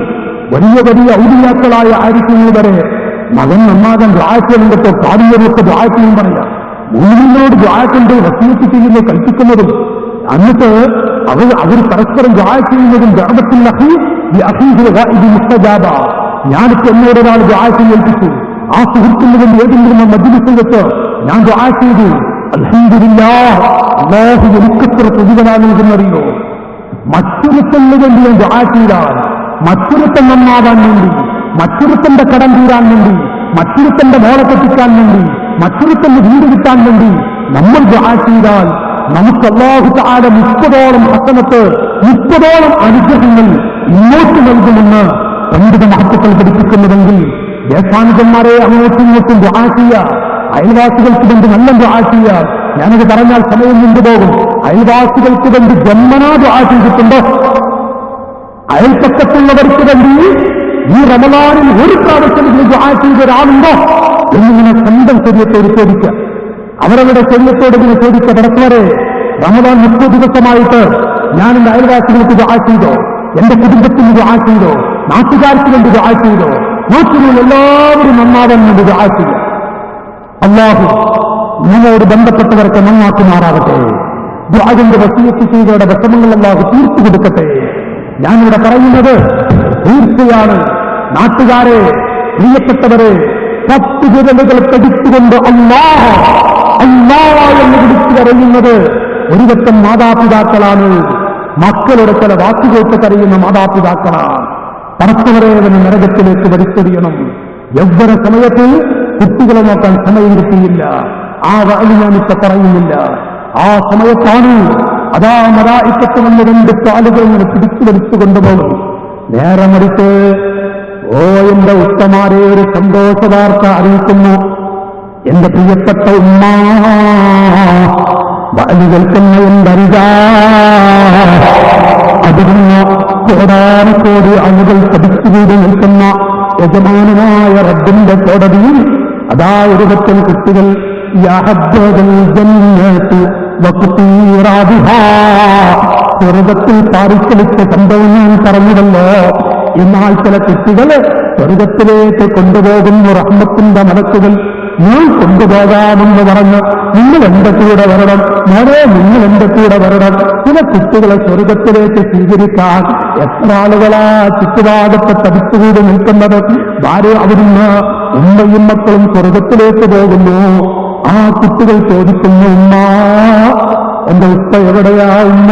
വലിയ വലിയ ഔലിയാക്കളായ ആയിരിക്കുങ്ങൾ വരെ മകൻ നന്നാകാൻ ദുആ കാടിയവർക്ക് ദുആ ചെയ്യും പറയാം. മുഅ്മിനോട് ദുആ കൊണ്ട് വസിയത്ത് ചെയ്യുന്നു, കൽപ്പിക്കുന്നതും എന്നിട്ട് അവർ പരസ്പരം ദുആ ചെയ്യുന്നതും ഞാനിപ്പോ എന്നോട് ഒരാൾ ദുആ ചെയ്യിപ്പിച്ചു. ആ സുഹൃത്തിന് വേണ്ടി ഏതെങ്കിലും മജ്‌ലിസിൽ വെച്ച് ഞാൻ ദുആ ചെയ്തു. അൽഹംദുലില്ലാഹ്, അല്ലാഹു എനിക്കെത്ര പ്രതിഫലമെന്നറിയോ? മറ്റൊരുത്തന് വേണ്ടി ഞാൻ ദുആ ചെയ്താൽ, മറ്റൊരുത്തൻ നന്നാവാൻ വേണ്ടി, മറ്റൊരുത്തന്റെ കടം തീരാൻ വേണ്ടി, മറ്റൊരുത്തന്റെ മോളെ കെട്ടിക്കാൻ വേണ്ടി, മറ്റൊരുത്തന്റെ വീട് കിട്ടാൻ വേണ്ടി നമ്മൾ ദുആ ചെയ്താൽ നമുക്ക് അല്ലാഹു തആല 30ഓളം ഹസനത്ത്, 30ഓളം അനുഗ്രഹങ്ങൾ ഇങ്ങോട്ട് നൽകുമെന്ന് പണ്ഡിത മഹത്തുക്കൾ പഠിപ്പിക്കുന്നുവെങ്കിൽ ദേശാനുജന്മാരെ അങ്ങോട്ടും ഇങ്ങോട്ടും ദുആ ചെയ്യുക, അയൽവാസികൾക്ക് വേണ്ടി നല്ല ദുആ ചെയ്യുക. ഞാനത് പറഞ്ഞാൽ സമയം കൊണ്ടുപോകും. അയൽവാസികൾക്ക് വേണ്ടി ജന്മനാ ദുആ ചെയ്തിട്ടുണ്ടോ? അയൽപ്പക്കത്തുള്ളവർക്ക് വേണ്ടി ഈ റമളാനിൽ ഒരു പ്രാവശ്യം ദുആ ചെയ്ത ഒരാളുണ്ടോ എന്നിങ്ങനെ സ്വന്തം ശരീരത്തോട് ചോദിക്കുക. അവരവരുടെ ശരീരത്തോട് ഇങ്ങനെ ചോദിച്ച പടച്ചവരെ, റമളാൻ 30 ദിവസമായിട്ട് ഞാൻ എന്റെ അയൽവാസികൾക്ക് ദുആ ചെയ്തോ? എന്റെ കുടുംബത്തിന് ദുആ ചെയ്തോ? നാട്ടുകാർക്ക് വേണ്ടി ദുആ ചെയ്തോ? നാട്ടിലുള്ള എല്ലാവരും നന്നാവാൻ വേണ്ടി ദുആ ചെയ്യുക. അല്ലാഹു നിങ്ങളോട് ബന്ധപ്പെട്ടവർക്ക് നന്നാക്കുമാറാകട്ടെ. ദുആ കൊണ്ട് വസിയത്ത് ചെയ്തവരുടെ വിഷമങ്ങൾ അല്ലാഹു തീർത്തു കൊടുക്കട്ടെ. ഞാനിവിടെ പറയുന്നത് തീർച്ചയാണ്. നാട്ടുകാരെ, പ്രിയപ്പെട്ടവരെ, 10 വിരലുകൾ കടിച്ചുകൊണ്ട് അല്ലാഹ് അല്ലാഹ് എന്ന് വിളിച്ചു കരയുന്നത് ഒരു വട്ടം മാതാപിതാക്കളാണ്. മക്കളുടെ ചില വാക്കുകേട്ട് കരയുന്ന മാതാപിതാക്കളാണ്. പടച്ചവരെ അവന് നരകത്തിലേക്ക് വലിച്ചെറിയണം. യൗവന സമയത്ത് കുട്ടികളെ നോക്കാൻ സമയം കിട്ടിയില്ല. ആ വഴി ഞാനിപ്പോ പറയുന്നില്ല. ആ സമയത്താണ് അതാ മലായിക്കത്ത് വന്ന് 2 കാലുകൾ ഇങ്ങനെ പിടിച്ചു വലിച്ചു കൊണ്ടുപോകും. നേരെ മറിച്ച് ഓ എന്റെ ഉത്തമാരെ, ഒരു സന്തോഷ വാർത്ത അറിയിക്കുന്നു. എന്റെ പ്രിയപ്പെട്ട ഉമ്മ, വഴി കേൾക്കുന്ന എന്തറിയാ, അതിരുന്ന കോടാനക്കോടി ആളുകൾ പഠിച്ചുകൂടി നിൽക്കുന്ന യജമാനമായ റബ്ബിന്റെ കോടതിയിൽ അതാ ഒരു പറ്റം കുട്ടികൾ സ്വർഗത്തിൽ പാറിക്കളിച്ച സംഭവം ഞാൻ പറഞ്ഞതല്ലോ. എന്നാൽ ചില കുട്ടികൾ സ്വർഗത്തിലേക്ക് കൊണ്ടുപോകുന്ന റഹ്മത്തിന്റെ മലക്കുകൾ ഞാൻ കൊണ്ടുപോകാമെന്ന് പറഞ്ഞ് നിങ്ങൾ എന്റെ കൂടെ വരണം, മോനെ നിങ്ങൾ എന്റെ കൂടെ വരണം. ചില കുട്ടികളെ സ്വർഗത്തിലേക്ക് സ്വീകരിക്കാൻ എത്ര ആളുകളാ ചുറ്റുപാടത്തെ തടിച്ചുകൂടി നിൽക്കുന്നത്. ഭാര്യ അവിടുന്ന് ഉമ്മയും മക്കളും സ്വർഗത്തിലേക്ക് പോകുന്നു. ആ കുട്ടികൾ ചോദിക്കുന്നു, ഉമ്മ എന്റെ ഉപ്പ എവിടെയാ ഉമ്മ?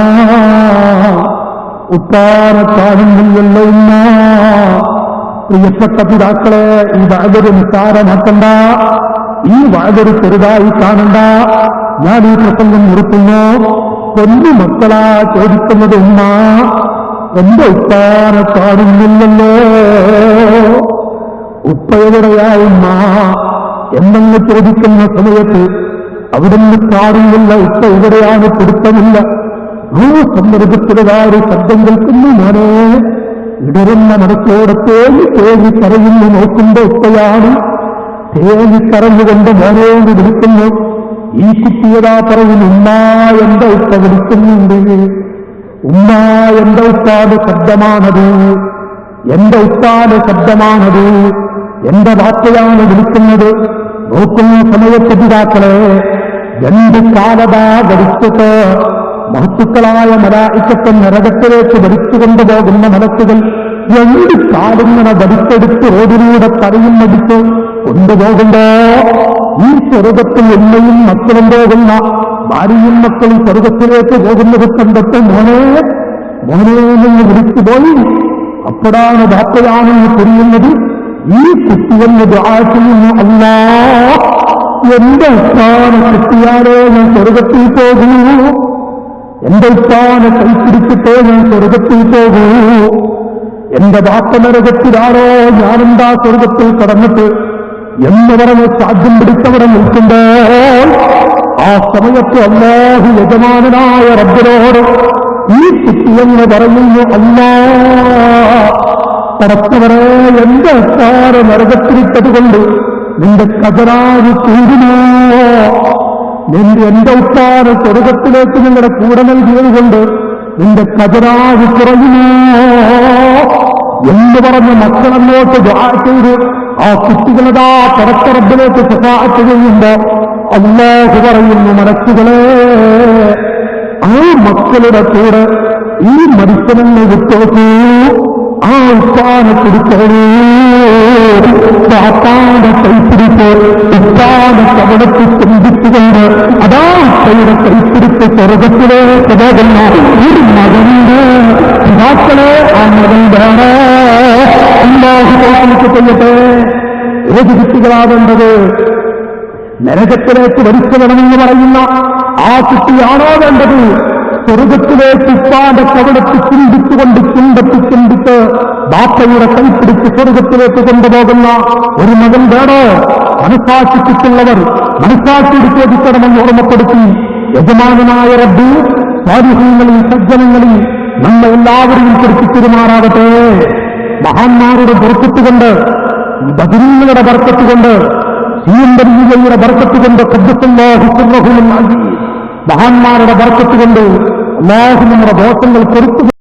ഉപ്പാനെ കാണുന്നില്ലല്ലോ ഉമ്മ. പ്രിയപ്പെട്ട പിതാക്കളെ, ഈ വഅദ് നിസ്സാരമാക്കണ്ട, ഈ വഅദ് ചെറുതായി കാണണ്ട. ഞാൻ ഈ പ്രസംഗം നിർത്തുന്നു. പൊന്നു മക്കളാ ചോദിക്കുന്നത്, ഉമ്മ എന്റെ ഉപ്പാനെ കാണുന്നില്ലല്ലോ, ഉപ്പ എവിടെയാ ഉമ്മ എന്നെന്ന് ചോദിക്കുന്ന സമയത്ത് അവിടുന്ന് കാണുന്നില്ല, ഉപ്പ എവിടെയാണ് പിടുത്തമില്ല. ആ സന്ദർഭത്തിലുകാര് ശബ്ദം കേൾക്കുന്നു, മോനെ ഇടറുന്ന മനസ്സോടെ തേങ്ങി കരയുന്നു. നോക്കുമ്പോ ഉപ്പയാണ്. തേങ്ങി കരഞ്ഞുകൊണ്ട് മോനോന്ന് വിളിക്കുന്നു. ഈ കുട്ടിയതാ പറയുന്നു, ഉമ്മ എന്റെ ഉപ്പ വിളിക്കുന്നുണ്ട്, ഉമ്മ എന്റെ ഉപ്പാന്റെ ശബ്ദമാണത്, എന്റെ ഉപ്പാന്റെ ശബ്ദമാണത്, എന്റെ വാപ്പയാണ് വിളിക്കുന്നത്. നോക്കുന്ന സമയത്ത് പിതാക്കളെ 2 കാലതാ വലിച്ചിട്ട് മഹത്തുക്കളായ മലായിക്കത്തെ നരകത്തിലേക്ക് വലിച്ചുകൊണ്ടുപോകുന്ന മലക്കുകൾ 2 കാലിങ്ങനെ വലിച്ചെടുത്ത് റോഡിലൂടെ തടയുന്നടിച്ച് കൊണ്ടുപോകുമ്പോ ഈ സ്വർഗത്തിൽ ഉമ്മയും മക്കളും പോകുന്ന ഭാര്യയും മക്കളും സ്വർഗത്തിലേക്ക് പോകുന്നത് കണ്ടിട്ട് മോനെ മോനെ നിന്ന് വിളിച്ചുപോയി. അപ്പോഴാണ് വാപ്പയാണെന്ന് തിരിയുന്നത്. ഈ കുട്ടിയെന്ന് ദുആ ചെയ്യുന്നു, അല്ലാ എന്റെ ഉപ്പാനെ കിട്ടിയാലേ ഞാൻ സ്വർഗത്തിൽ പോകൂ, എന്റെ ഉപ്പാനെ കൈപ്പിടിച്ചിട്ടേ ഞാൻ സ്വർഗത്തിൽ പോകൂ, എന്റെ ബാപ്പ നരകത്തിലാണോ ഞാനെന്താ സ്വർഗത്തിൽ കടന്നിട്ട് എന്ന് പറഞ്ഞ് സാധ്യം പിടിച്ചവിടെ നിൽക്കുമ്പോൾ ആ സമയത്ത് അല്ലാഹു യജമാനനായ റബ്ബിനോട് ഈ കുട്ടിയെന്ന് പറയുന്നു, അല്ലാ പടച്ചവരെ എന്റെ ഉപ്പാനെ നരകത്തിലിട്ടത് കൊണ്ട് നിന്റെ ഖജനാവ് കൂടുമോ, എന്റെ ഉപ്പാനെ സ്വർഗത്തിലേക്ക് നിങ്ങളുടെ കൂടെ നൽകിയത് കൊണ്ട് നിന്റെ ഖജനാവ് കുറയുമോ എന്ന് പറഞ്ഞ് മക്കളങ്ങോട്ട് ദുആ ചെയ്ത് ആ കുട്ടികളതാ പടച്ച റബ്ബിലേക്ക് ശഫാഅത്ത് ചെയ്യുമ്പോ അല്ലാഹു പറയുന്നു, മലക്കുകളെ ആ മക്കളുടെ കൂടെ ഈ മനുഷ്യനെ വിട്ടോക്കൂ, ആ ഉപ്പാനെ പിടിച്ചോളൂ, പാപ്പാന്റെ കൈപ്പിടിച്ച് ഉപ്പാന്റെ കവടത്ത് ചിന്തിച്ചുകൊണ്ട് അതാ ഉപ്പയുടെ കൈപ്പിടിച്ച് സ്വർഗത്തിലേക്ക് പോകുന്ന ഒരു മകനുണ്ട്. പിതാക്കളെ ആ മകൻ വേറെ അല്ലാഹു തൗഫീഖ് ചെയ്യട്ടെ. ഏത് കുട്ടികളാവേണ്ടത്? നരകത്തിലേക്ക് വലിച്ചവണമെന്ന് പറയുന്ന ആ കുട്ടിയാണോ വേണ്ടത്? സ്വർഗത്തിലേക്ക് ഉപ്പാന്റെ കവടത്ത് ചിന്തിച്ചുകൊണ്ട് ചിന്തിച്ച് ബാപ്പയുടെ കൈപ്പിടിച്ച് സ്വർഗത്തിലേക്ക് കൊണ്ടുപോകുന്ന ഒരു മകൻ വേണോ? മനസാക്ഷിക്കുള്ളവർ മനസാക്ഷിയുടെ ചോദിക്കണമെന്ന് ഓർമ്മപ്പെടുത്തി യജമാനനായ റബ്ബ് സ്വാലിഹീങ്ങളിൽ സജ്ജനങ്ങളിൽ നമ്മൾ എല്ലാവരെയും കുറിച്ച് പെരുമാറാകട്ടെ. മഹാന്മാരുടെ ബർക്കത്തുകൊണ്ട്, ബദരീങ്ങളുടെ ബർക്കത്തുകൊണ്ട്, സീയന്തരിയുടെ ബർക്കത്തുകൊണ്ട്, മഹാന്മാരുടെ ബർക്കത്തുകൊണ്ട് അല്ലാഹു നമ്മുടെ ദോഷങ്ങൾ പൊറുത്തു